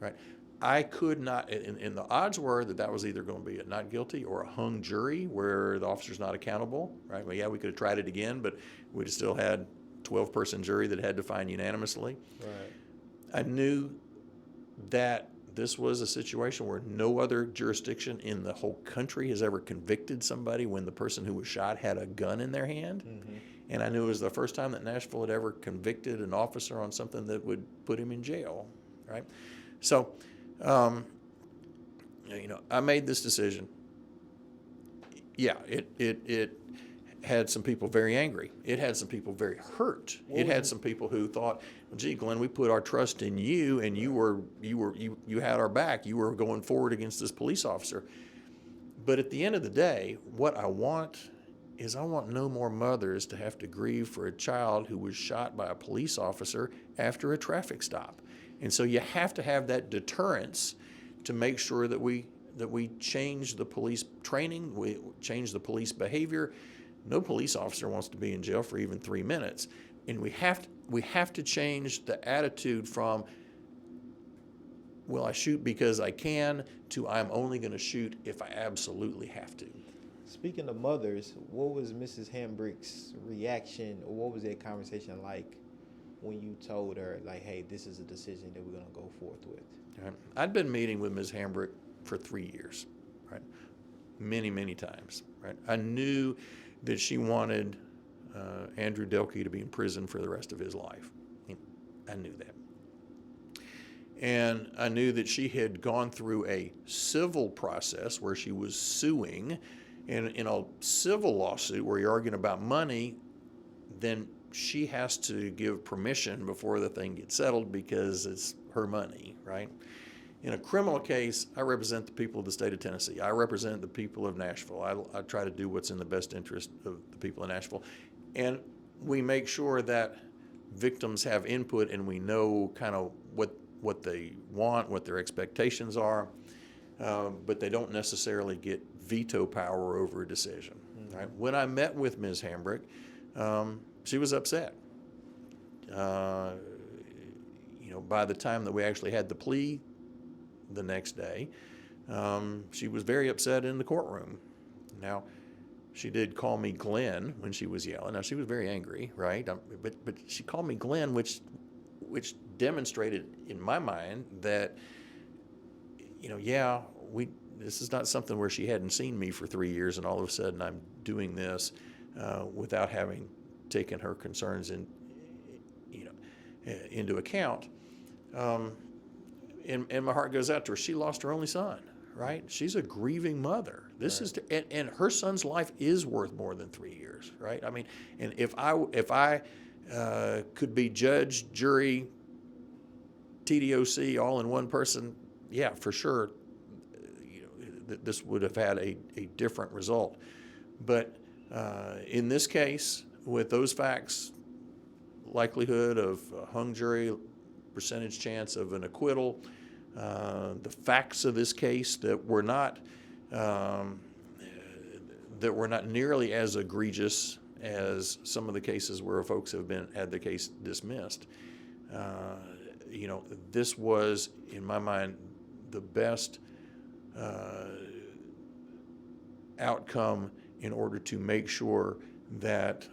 right? I could not, and the odds were that was either going to be a not guilty or a hung jury where the officer's not accountable, right? Well, yeah, we could have tried it again, but we'd have still had 12-person jury that had to find unanimously. Right. I knew that this was a situation where no other jurisdiction in the whole country has ever convicted somebody when the person who was shot had a gun in their hand. And I knew it was the first time that Nashville had ever convicted an officer on something that would put him in jail, right? So, I made this decision. Yeah, it had some people very angry. It had some people very hurt. It had some people who thought, well, gee, Glenn, we put our trust in you, and you had our back. You were going forward against this police officer. But at the end of the day, what I want is I want no more mothers to have to grieve for a child who was shot by a police officer after a traffic stop. And so you have to have that deterrence to make sure that we change the police training, we change the police behavior. No police officer wants to be in jail for even 3 minutes. And we have to change the attitude from, well, I shoot because I can, to I'm only going to shoot if I absolutely have to. Speaking of mothers, what was Mrs. Hambrick's reaction, or what was that conversation like when you told her, like, hey, this is a decision that we're going to go forth with? Right. I'd been meeting with Ms. Hambrick for 3 years, right? Many, many times, right? I knew that she wanted Andrew Delkey to be in prison for the rest of his life. I knew that. And I knew that she had gone through a civil process where she was suing. And in a civil lawsuit where you're arguing about money, then she has to give permission before the thing gets settled because it's her money, right? In a criminal case, I represent the people of the state of Tennessee. I represent the people of Nashville. I try to do what's in the best interest of the people of Nashville. And we make sure that victims have input and we know kind of what they want, what their expectations are, but they don't necessarily get veto power over a decision. Right? When I met with Ms. Hambrick, she was upset. By the time that we actually had the plea the next day, she was very upset in the courtroom. Now, she did call me Glenn when she was yelling. Now, she was very angry, right? But she called me Glenn, which demonstrated in my mind that, this is not something where she hadn't seen me for 3 years and all of a sudden I'm doing this without having taken her concerns into account. And my heart goes out to her. She lost her only son, right? She's a grieving mother. This is, and her son's life is worth more than 3 years, right? I mean, and if I could be judge, jury, TDOC all in one person, yeah, for sure, this would have had a different result. But in this case, with those facts, likelihood of a hung jury, percentage chance of an acquittal, the facts of this case that were not nearly as egregious as some of the cases where folks have had the case dismissed. This was, in my mind, the best outcome in order to make sure that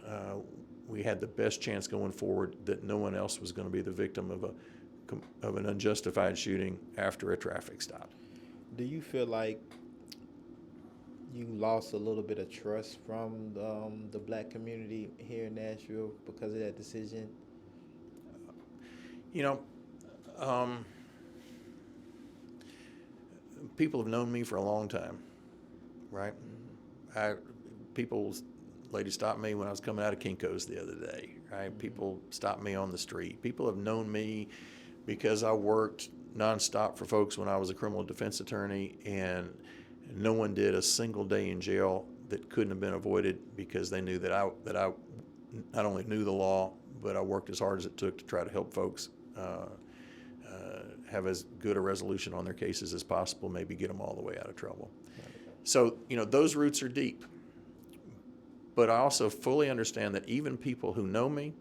we had the best chance going forward that no one else was going to be the victim of an unjustified shooting after a traffic stop. Do you feel like you lost a little bit of trust from the black community here in Nashville because of that decision? You know, people have known me for a long time, right? Lady stopped me when I was coming out of Kinko's the other day, right? Mm-hmm. People stopped me on the street. People have known me because I worked nonstop for folks when I was a criminal defense attorney, and no one did a single day in jail that couldn't have been avoided because they knew that I not only knew the law, but I worked as hard as it took to try to help folks have as good a resolution on their cases as possible, maybe get them all the way out of trouble. So, those roots are deep. But I also fully understand that even people who know me,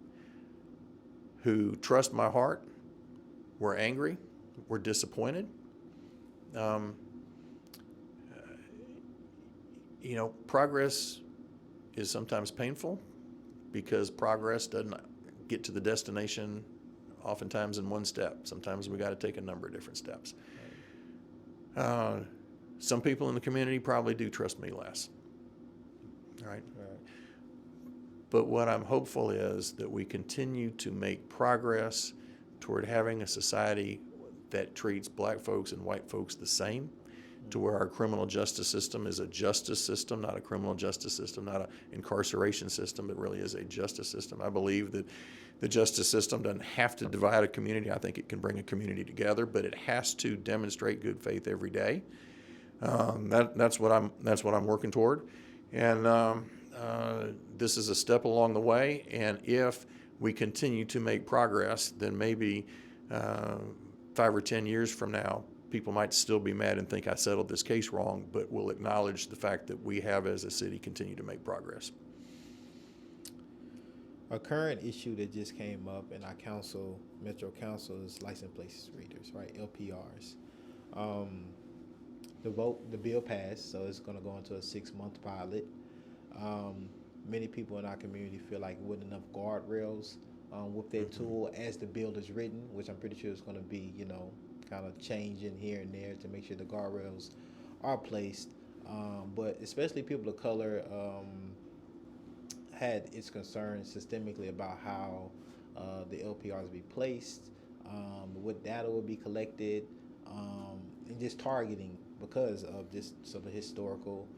who trust my heart, were angry, were disappointed. Progress is sometimes painful because progress doesn't get to the destination oftentimes in one step. Sometimes we got to take a number of different steps. Some people in the community probably do trust me less. Right? But what I'm hopeful is that we continue to make progress toward having a society that treats black folks and white folks the same, to where our criminal justice system is a justice system, not a criminal justice system, not an incarceration system, but really is a justice system. I believe that the justice system doesn't have to divide a community. I think it can bring a community together, but it has to demonstrate good faith every day. That's what I'm working toward, and this is a step along the way. And if we continue to make progress, then maybe 5 or 10 years from now, people might still be mad and think I settled this case wrong, but we'll acknowledge the fact that we have, as a city, continued to make progress. A current issue that just came up in our council, Metro Council, is license plate readers, right? LPRs. The bill passed, so it's going to go into a 6-month pilot. Many people in our community feel like with enough guardrails with that tool as the bill is written, which I'm pretty sure is going to be, kind of changing here and there to make sure the guardrails are placed. But especially people of color had its concerns systemically about how the LPRs be placed, what data will be collected, and just targeting because of just some of the historical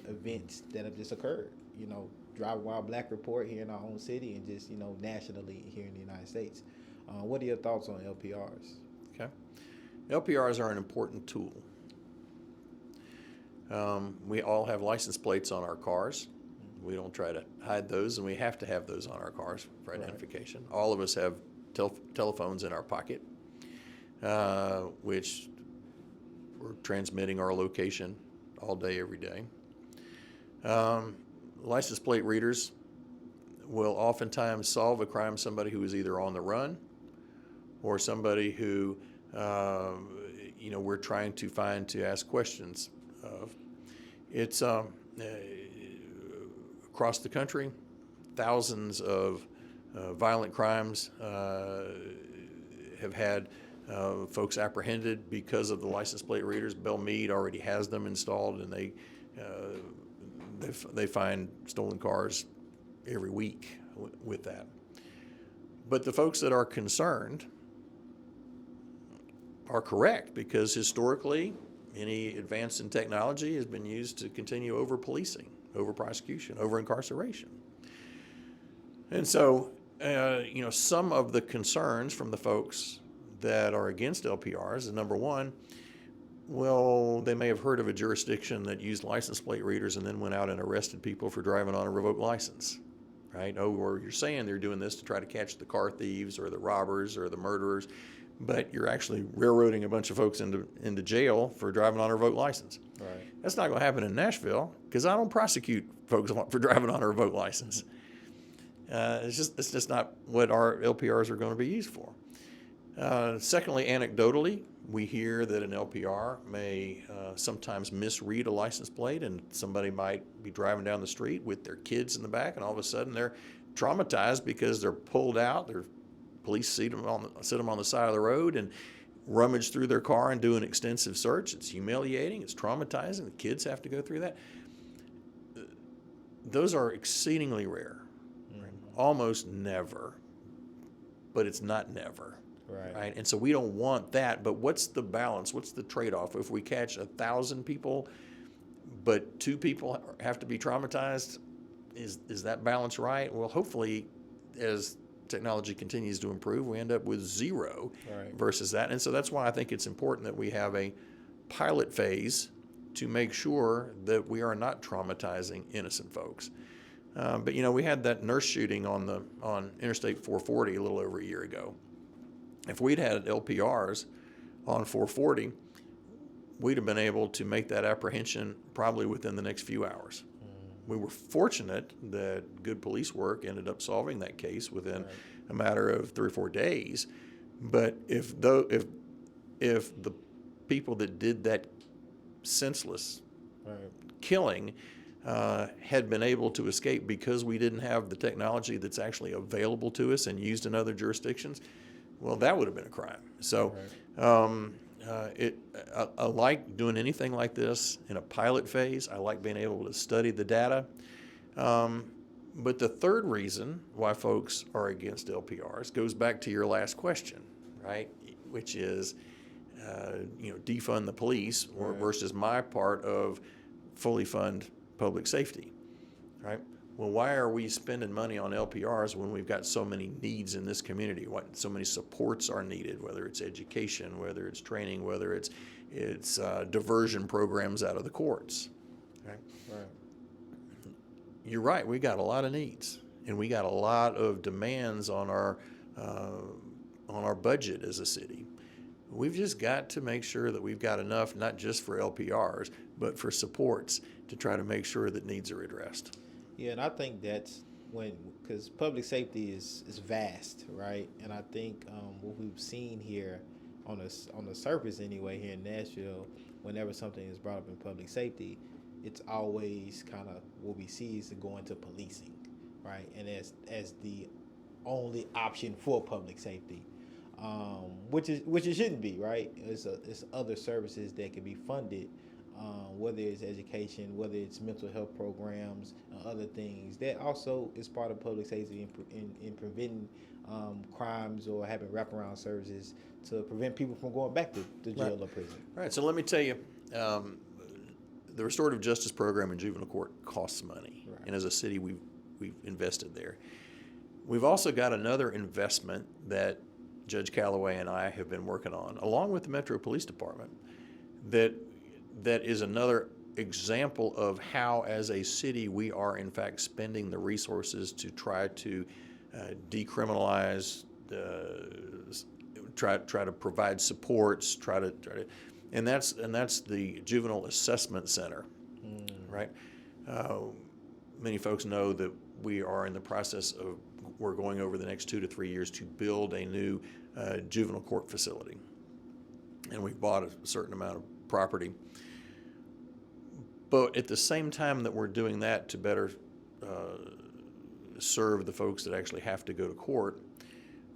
events that have just occurred. Drive a Wild Black report here in our own city and just, nationally here in the United States. What are your thoughts on LPRs? Okay. LPRs are an important tool. We all have license plates on our cars. We don't try to hide those, and we have to have those on our cars for identification. Right. All of us have telephones in our pocket, which we're transmitting our location all day, every day. License plate readers will oftentimes solve a crime somebody who is either on the run or somebody who we're trying to find to ask questions of. It's across the country, thousands of violent crimes have had folks apprehended because of the license plate readers. Belle Meade already has them installed, and they find stolen cars every week with that. But the folks that are concerned are correct, because historically any advance in technology has been used to continue over policing, over prosecution, over incarceration. And so, some of the concerns from the folks that are against LPRs is, number one, well, they may have heard of a jurisdiction that used license plate readers and then went out and arrested people for driving on a revoked license, right? Or you're saying they're doing this to try to catch the car thieves or the robbers or the murderers, but you're actually railroading a bunch of folks into jail for driving on a revoked license. Right. That's not going to happen in Nashville, because I don't prosecute folks for driving on a revoked license. It's just not what our LPRs are going to be used for. Secondly, anecdotally, we hear that an LPR may sometimes misread a license plate, and somebody might be driving down the street with their kids in the back, and all of a sudden they're traumatized because they're pulled out. Their police sit them on the side of the road and rummage through their car and do an extensive search. It's humiliating. It's traumatizing. The kids have to go through that. Those are exceedingly rare, almost never, but it's not never. Right. And so we don't want that, but what's the balance? What's the trade-off? If we catch 1,000 people, but 2 people have to be traumatized, is that balance right? Well, hopefully, as technology continues to improve, we end up with 0 versus that. And so that's why I think it's important that we have a pilot phase to make sure that we are not traumatizing innocent folks. But we had that nurse shooting on Interstate 440 a little over a year ago. If we'd had LPRs on 440, we'd have been able to make that apprehension probably within the next few hours. We were fortunate that good police work ended up solving that case within a matter of 3 or 4 days. But if the people that did that senseless killing had been able to escape because we didn't have the technology that's actually available to us and used in other jurisdictions, well, that would have been a crime. So I like doing anything like this in a pilot phase. I like being able to study the data. But the third reason why folks are against LPRs goes back to your last question, right? Which is, defund the police versus my part of fully fund public safety, right? Well, why are we spending money on LPRs when we've got so many needs in this community? So many supports are needed, whether it's education, whether it's training, whether it's diversion programs out of the courts, right? You're right. We got a lot of needs, and we got a lot of demands on our budget as a city. We've just got to make sure that we've got enough, not just for LPRs, but for supports to try to make sure that needs are addressed. Yeah, and I think that's because public safety is vast, right? And I think what we've seen here on the surface anyway here in Nashville, whenever something is brought up in public safety, it's always kind of what we see is to go into policing, right? And as the only option for public safety, which it shouldn't be, right? It's other services that can be funded. Whether it's education, whether it's mental health programs, other things. That also is part of public safety in preventing crimes or having wraparound services to prevent people from going back to jail or prison. Right. So let me tell you, the Restorative Justice program in juvenile court costs money. Right. And as a city, we've invested there. We've also got another investment that Judge Calloway and I have been working on, along with the Metro Police Department, that is another example of how, as a city, we are in fact spending the resources to try to decriminalize, try to provide supports, and that's the Juvenile Assessment Center, right? Many folks know that we are in the process of we're going over the next 2 to 3 years to build a new juvenile court facility, and we've bought a certain amount of property. But at the same time that we're doing that to better serve the folks that actually have to go to court,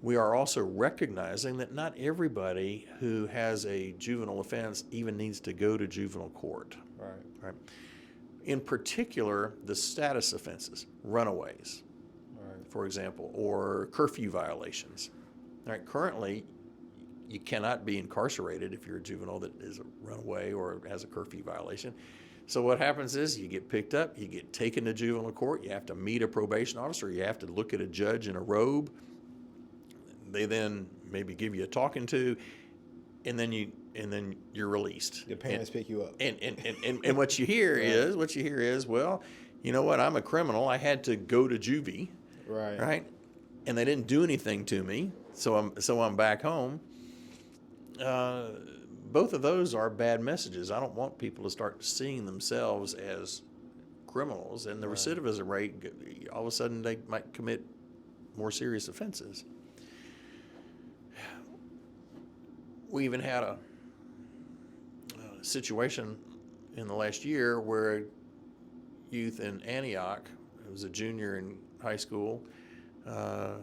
we are also recognizing that not everybody who has a juvenile offense even needs to go to juvenile court. Right. In particular, the status offenses, runaways, for example, or curfew violations. Right. Currently, you cannot be incarcerated if you're a juvenile that is a runaway or has a curfew violation. So what happens is you get picked up, you get taken to juvenile court, you have to meet a probation officer, you have to look at a judge in a robe. They then maybe give you a talking to, and then you're released. Your parents pick you up. And what you hear is, well, you know what, I'm a criminal, I had to go to juvie. Right? And they didn't do anything to me, so I'm back home. Both of those are bad messages. I don't want people to start seeing themselves as criminals, and the recidivism rate, all of a sudden they might commit more serious offenses. We even had a situation in the last year where a youth in Antioch, it was a junior in high school,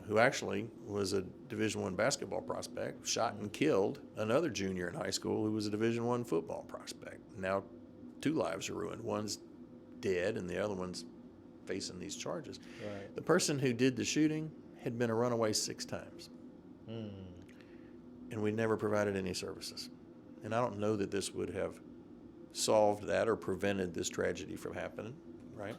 who actually was a Division I basketball prospect, shot and killed another junior in high school who was a Division I football prospect. Now 2 lives are ruined. One's dead and the other one's facing these charges. Right. The person who did the shooting had been a runaway 6 times. And we never provided any services. And I don't know that this would have solved that or prevented this tragedy from happening, right?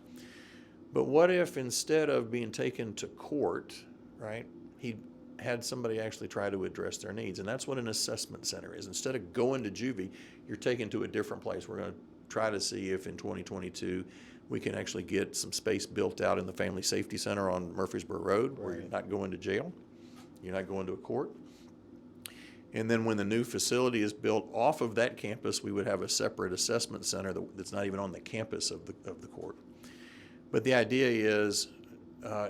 But what if instead of being taken to court, right, he had somebody actually try to address their needs? And that's what an assessment center is. Instead of going to juvie, you're taken to a different place. We're going to try to see if in 2022 we can actually get some space built out in the Family Safety Center on Murfreesboro Road, where you're not going to jail, you're not going to a court. And then when the new facility is built off of that campus, we would have a separate assessment center that's not even on the campus of the court. But the idea is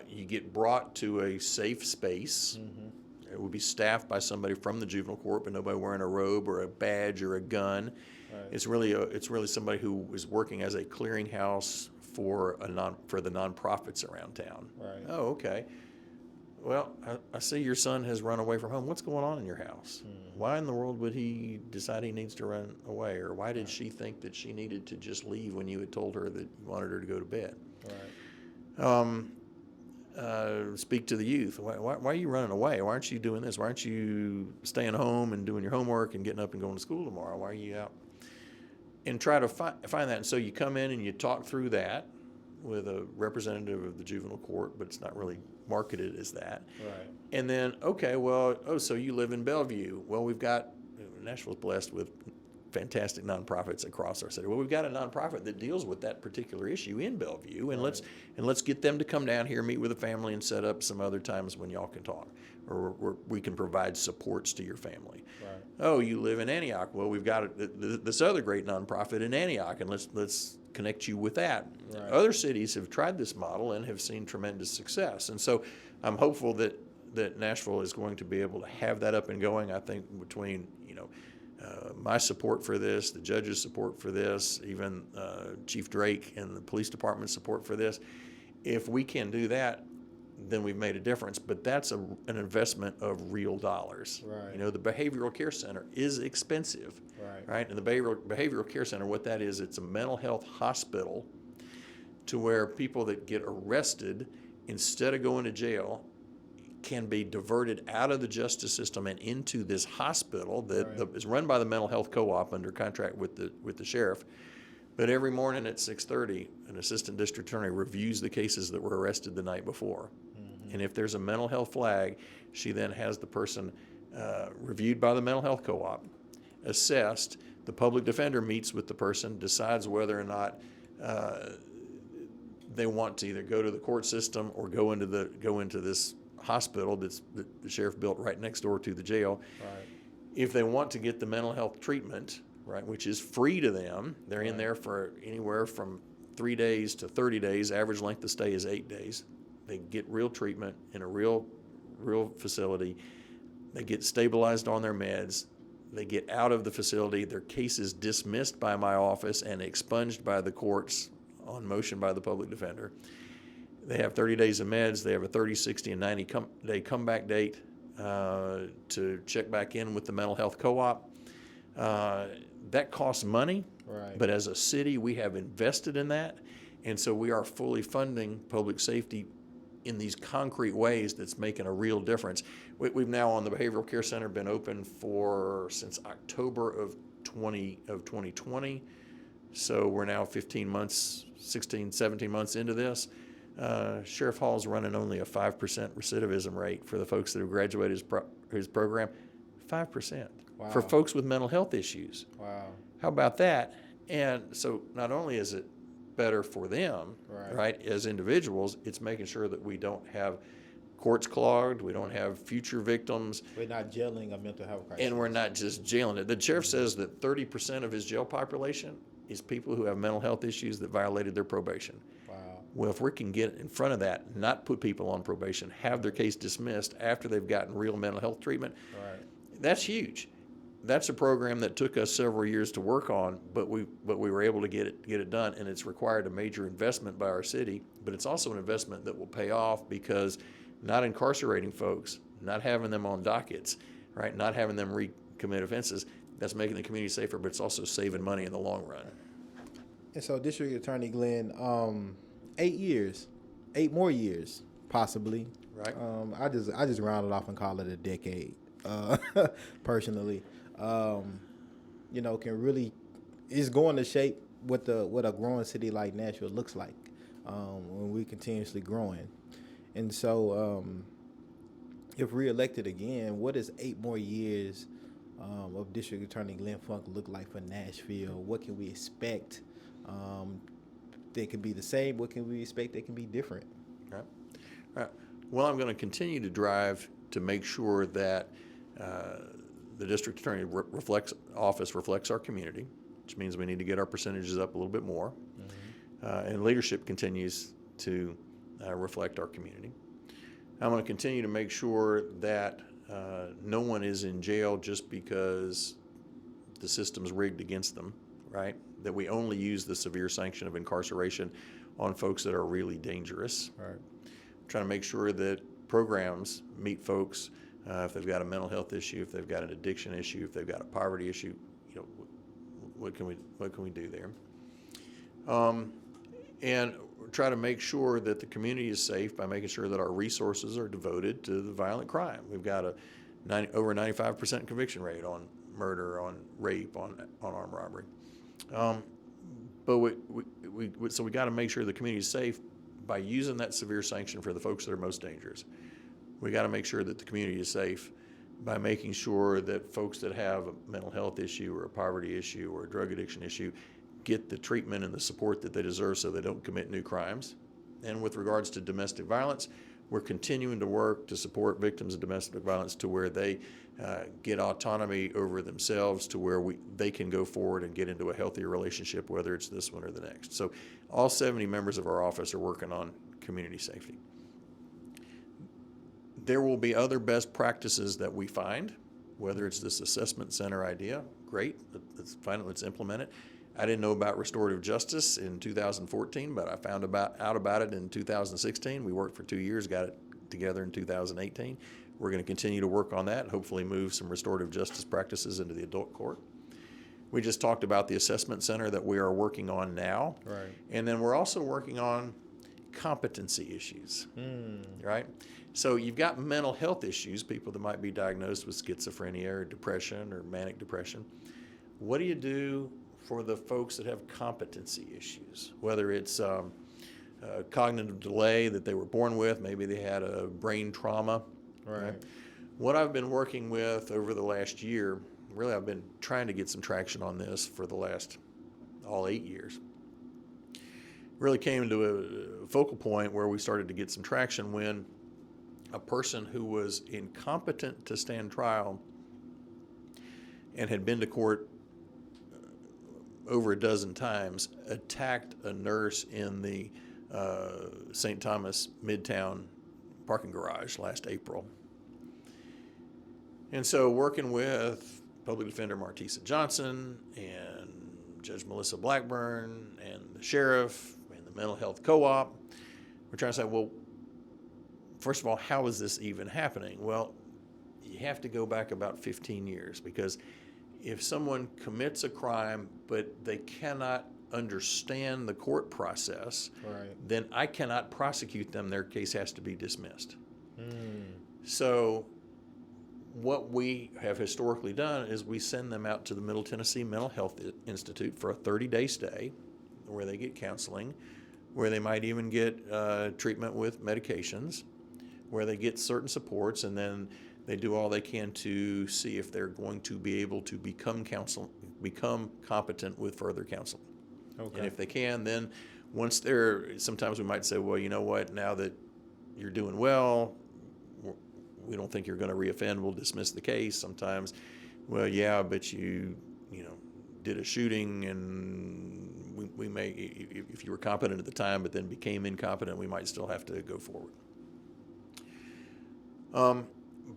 you get brought to a safe space. It would be staffed by somebody from the juvenile court, but nobody wearing a robe or a badge or a gun. Right. It's really somebody who is working as a clearinghouse for the nonprofits around town. Right. Oh, okay. Well, I see your son has run away from home. What's going on in your house? Why in the world would he decide he needs to run away? Or why did she think that she needed to just leave when you had told her that you wanted her to go to bed? Right. Speak to the youth. Why are you running away? Why aren't you doing this? Why aren't you staying home and doing your homework and getting up and going to school tomorrow? Why are you out? And try to find that. And so you come in and you talk through that with a representative of the juvenile court, but it's not really marketed as that. Right. And then, so you live in Bellevue. Well, Nashville's blessed with fantastic nonprofits across our city. Well, we've got a nonprofit that deals with that particular issue in Bellevue, and let's get them to come down here, meet with the family, and set up some other times when y'all can talk, or we can provide supports to your family. Right. Oh, you live in Antioch. Well, we've got this other great nonprofit in Antioch, and let's connect you with that. Right. Other cities have tried this model and have seen tremendous success, and so I'm hopeful that Nashville is going to be able to have that up and going. I think between my support for this, the judge's support for this, even Chief Drake and the police department's support for this, if we can do that, then we've made a difference. But that's an investment of real dollars. Right. The behavioral care center is expensive. Right? And the behavioral care center, what that is, it's a mental health hospital to where people that get arrested, instead of going to jail, can be diverted out of the justice system and into this hospital that is run by the mental health co-op under contract with the sheriff. But every morning at 6:30, an assistant district attorney reviews the cases that were arrested the night before. And if there's a mental health flag, she then has the person reviewed by the mental health co-op, assessed. The public defender meets with the person, decides whether or not they want to either go to the court system or go into this hospital that the sheriff built right next door to the jail. Right. If they want to get the mental health treatment, right, which is free to them, they're in there for anywhere from 3 days to 30 days. Average length of stay is 8 days. They get real treatment in a real facility. They get stabilized on their meds. They get out of the facility. Their case is dismissed by my office and expunged by the courts on motion by the public defender. They have 30 days of meds. They have a 30, 60, and 90-day comeback date to check back in with the mental health co-op. That costs money, but as a city, we have invested in that, and so we are fully funding public safety in these concrete ways that's making a real difference. We've now, on the Behavioral Care Center, been open since October of 2020, so we're now 15 months, 16, 17 months into this. Sheriff Hall's running only a 5% recidivism rate for the folks that have graduated his program. 5%. Wow. For folks with mental health issues. Wow. How about that? And so not only is it better for them, right, as individuals, it's making sure that we don't have courts clogged, we don't have future victims. We're not jailing a mental health crisis. And we're not just jailing it. The sheriff says that 30% of his jail population is people who have mental health issues that violated their probation. Wow. Well, if we can get in front of that, not put people on probation, have their case dismissed after they've gotten real mental health treatment, that's huge. that's a program that took us several years to work on, but we were able to get it done, and it's required a major investment by our city, but it's also an investment that will pay off because not incarcerating folks, not having them on dockets, right, not having them recommit offenses, that's making the community safer, but it's also saving money in the long run. And so, District Attorney Glenn, 8 years, 8 more years, possibly. Right. I just round it off and call it a decade. Personally, can really is going to shape what a growing city like Nashville looks like when we continuously growing. And so, if reelected again, what does 8 more years of District Attorney Glenn Funk look like for Nashville? What can we expect? They can be the same. What can we expect? They can be different. Right. Well, I'm going to continue to drive to make sure that the district attorney office reflects our community, which means we need to get our percentages up a little bit more. Mm-hmm. And leadership continues to reflect our community. I'm going to continue to make sure that no one is in jail just because the system's rigged against them, right? That we only use the severe sanction of incarceration on folks that are really dangerous. Right. Trying to make sure that programs meet folks if they've got a mental health issue, if they've got an addiction issue, if they've got a poverty issue. What can we do there? And try to make sure that the community is safe by making sure that our resources are devoted to the violent crime. We've got over 95% conviction rate on murder, on rape, on armed robbery. But so we got to make sure the community is safe by using that severe sanction for the folks that are most dangerous. We got to make sure that the community is safe by making sure that folks that have a mental health issue or a poverty issue or a drug addiction issue get the treatment and the support that they deserve so they don't commit new crimes. And with regards to domestic violence, we're continuing to work to support victims of domestic violence to where they get autonomy over themselves, to where they can go forward and get into a healthier relationship, whether it's this one or the next. So all 70 members of our office are working on community safety. There will be other best practices that we find, whether it's this assessment center idea, great, let's find it, let's implement it. I didn't know about restorative justice in 2014, but I found out about it in 2016. We worked for 2 years, got it together in 2018. We're going to continue to work on that, hopefully move some restorative justice practices into the adult court. We just talked about the assessment center that we are working on now. Right. And then we're also working on competency issues, right? So you've got mental health issues, people that might be diagnosed with schizophrenia or depression or manic depression. What do you do for the folks that have competency issues, whether it's cognitive delay that they were born with, maybe they had a brain trauma. Right. What I've been working with over the last year, really I've been trying to get some traction on this for the last all 8 years. Really came to a focal point where we started to get some traction when a person who was incompetent to stand trial and had been to court over a dozen times attacked a nurse in the St. Thomas Midtown parking garage last April. And so working with Public Defender Martisa Johnson and Judge Melissa Blackburn and the sheriff and the mental health co-op, we're trying to say, well, first of all, how is this even happening? Well, you have to go back about 15 years because if someone commits a crime but they cannot understand the court process, right, then I cannot prosecute them. Their case has to be dismissed. So what we have historically done is we send them out to the Middle Tennessee Mental Health Institute for a 30-day stay where they get counseling, where they might even get treatment with medications, where they get certain supports, and then they do all they can to see if they're going to be able to become competent with further counseling. Okay. And if they can, then once sometimes we might say, well, you know what, now that you're doing well, we don't think you're going to reoffend, we'll dismiss the case. Sometimes, well, yeah, but you did a shooting and we may, if you were competent at the time but then became incompetent, we might still have to go forward.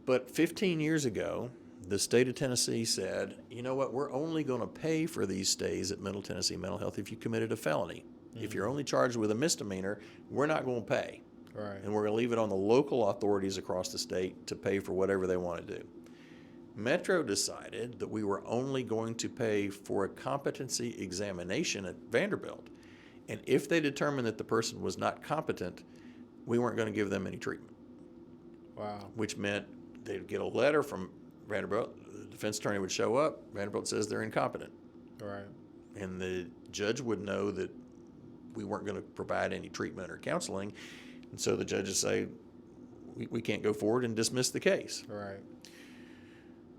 But 15 years ago, the state of Tennessee said, you know what, we're only going to pay for these stays at Middle Tennessee Mental Health if you committed a felony. If you're only charged with a misdemeanor, we're not going to pay. Right. And we're going to leave it on the local authorities across the state to pay for whatever they want to do. Metro decided that we were only going to pay for a competency examination at Vanderbilt. And if they determined that the person was not competent, we weren't going to give them any treatment. Wow. Which meant they'd get a letter from Vanderbilt. The defense attorney would show up. Vanderbilt says they're incompetent. Right. And the judge would know that we weren't going to provide any treatment or counseling. And so the judges say, we can't go forward and dismiss the case. Right.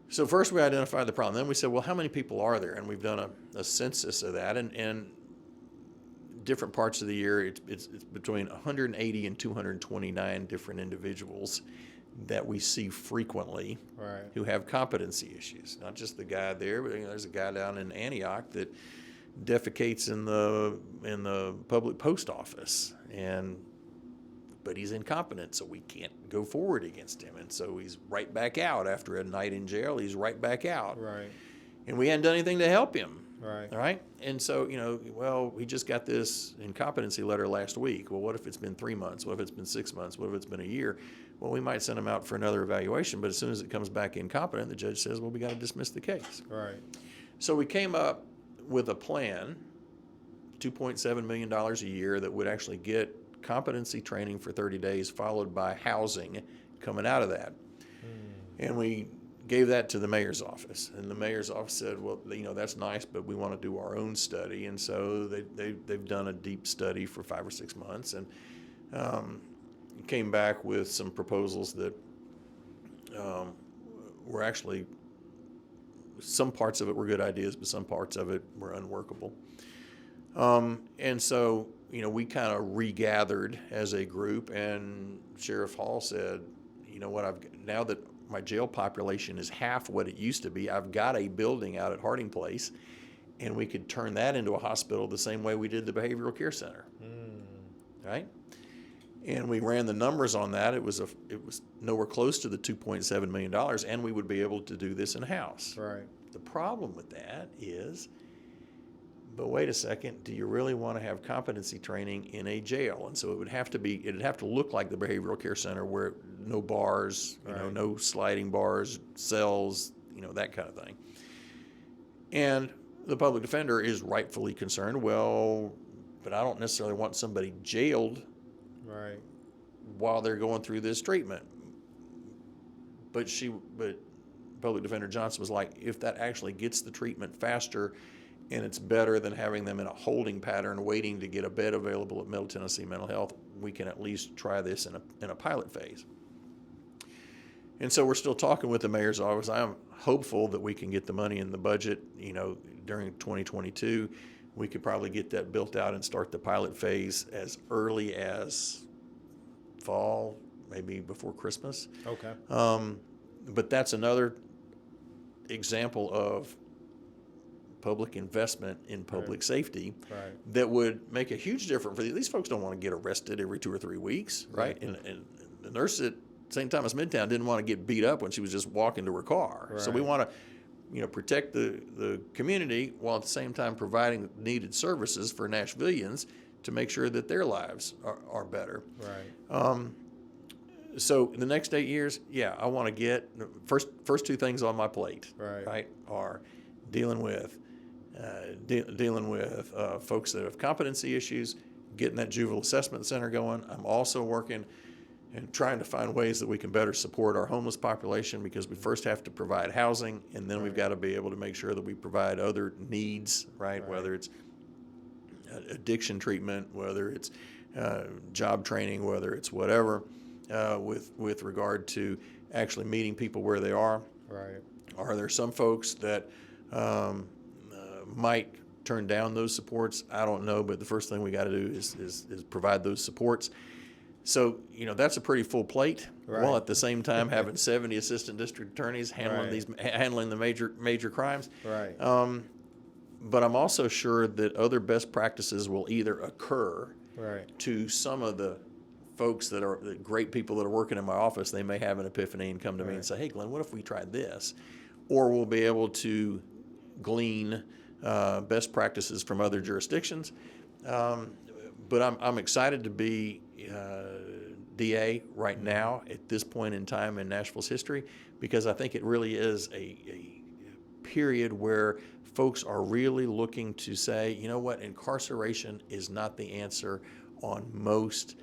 So first we identified the problem. Then we said, well, how many people are there? And we've done a census of that. And different parts of the year, it's between 180 and 229 different individuals that we see frequently, right, who have competency issues. Not just the guy there, but there's a guy down in Antioch that defecates in the public post office, but he's incompetent, so we can't go forward against him. And so he's right back out after a night in jail. He's right back out. Right. And we hadn't done anything to help him. Right. All right. And so, well, we just got this incompetency letter last week. Well, what if it's been 3 months? What if it's been 6 months? What if it's been a year? Well, we might send him out for another evaluation, but as soon as it comes back incompetent, the judge says, well, we got to dismiss the case. Right. So we came up with a plan, $2.7 million a year, that would actually get competency training for 30 days, followed by housing coming out of that. And we gave that to the mayor's office. And the mayor's office said, well, that's nice, but we want to do our own study. And so they've done a deep study for 5 or 6 months and came back with some proposals that were actually, some parts of it were good ideas, but some parts of it were unworkable. And so, we kind of regathered as a group, and Sheriff Hall said, you know what, now that my jail population is half what it used to be, I've got a building out at Harding Place, and we could turn that into a hospital the same way we did the behavioral care center. Right? And we ran the numbers on that. It was nowhere close to the $2.7 million, and we would be able to do this in-house. Right. The problem with that is, but wait a second, do you really want to have competency training in a jail? And so it'd have to look like the behavioral care center, where no bars, right, no sliding bars, cells, that kind of thing. And the public defender is rightfully concerned, well, but I don't necessarily want somebody jailed, right, while they're going through this treatment. But Public Defender Johnson was like, if that actually gets the treatment faster, and it's better than having them in a holding pattern waiting to get a bed available at Middle Tennessee Mental Health, we can at least try this in a pilot phase. And so we're still talking with the mayor's office. I am hopeful that we can get the money in the budget, during 2022. We could probably get that built out and start the pilot phase as early as fall, maybe before Christmas. Okay. But that's another example of public investment in public safety that would make a huge difference. These folks don't want to get arrested every 2 or 3 weeks, right? And the nurse at St. Thomas Midtown didn't want to get beat up when she was just walking to her car. Right. So we want to, protect the community while at the same time providing needed services for Nashvillians to make sure that their lives are better. Right. So in the next 8 years, I want to get first 2 things on my plate. Right, are dealing with folks that have competency issues, getting that juvenile assessment center going. I'm also working and trying to find ways that we can better support our homeless population, because we first have to provide housing, and then we've got to be able to make sure that we provide other needs, right? Whether it's addiction treatment, whether it's job training, whether it's whatever, with regard to actually meeting people where they are. Right. Are there some folks that might turn down those supports? I don't know, but the first thing we got to do is provide those supports. So, that's a pretty full plate. Right. While at the same time having 70 assistant district attorneys handling the major crimes. Right. But I'm also sure that other best practices will either occur to some of the folks that are the great people that are working in my office. They may have an epiphany and come to me and say, hey, Glenn, what if we tried this? or we'll be able to glean best practices from other jurisdictions. But I'm excited to be DA right now at this point in time in Nashville's history, because I think it really is a period where folks are really looking to say, you know what, incarceration is not the answer on most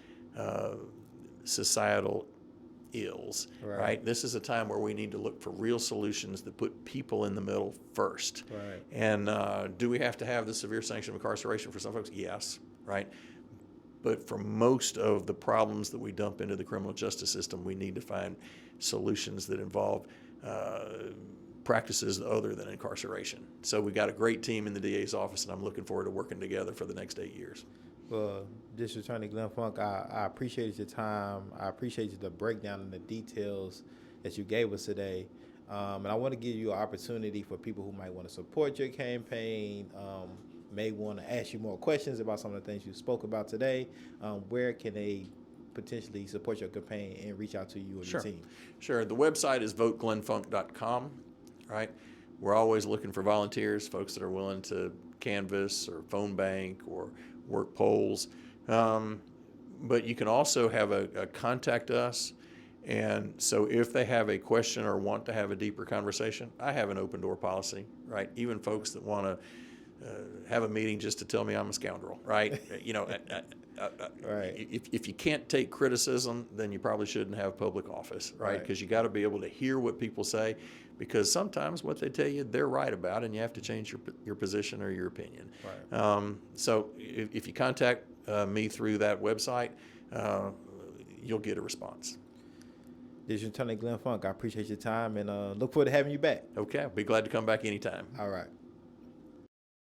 societal ills, right? This is a time where we need to look for real solutions that put people in the middle first. Right. And do we have to have the severe sanction of incarceration for some folks? Yes, right? But for most of the problems that we dump into the criminal justice system, we need to find solutions that involve practices other than incarceration. So we got a great team in the DA's office, and I'm looking forward to working together for the next 8 years. Well, District Attorney Glenn Funk, I appreciated your time. I appreciated the breakdown and the details that you gave us today. And I want to give you an opportunity for people who might want to support your campaign, may want to ask you more questions about some of the things you spoke about today. Where can they potentially support your campaign and reach out to you and your team? Sure. The website is voteglenfunk.com, right? We're always looking for volunteers, folks that are willing to canvass or phone bank or work polls. But you can also have a contact us. And so if they have a question or want to have a deeper conversation, I have an open door policy, right? Even folks that want to have a meeting just to tell me I'm a scoundrel, right? Right. If you can't take criticism, then you probably shouldn't have public office, right? Because you got to be able to hear what people say, because sometimes what they tell you, they're right about, and you have to change your position or your opinion. Right. So if you contact me through that website, you'll get a response. District Attorney Glenn Funk, I appreciate your time and look forward to having you back. Okay, I'll be glad to come back anytime. All right.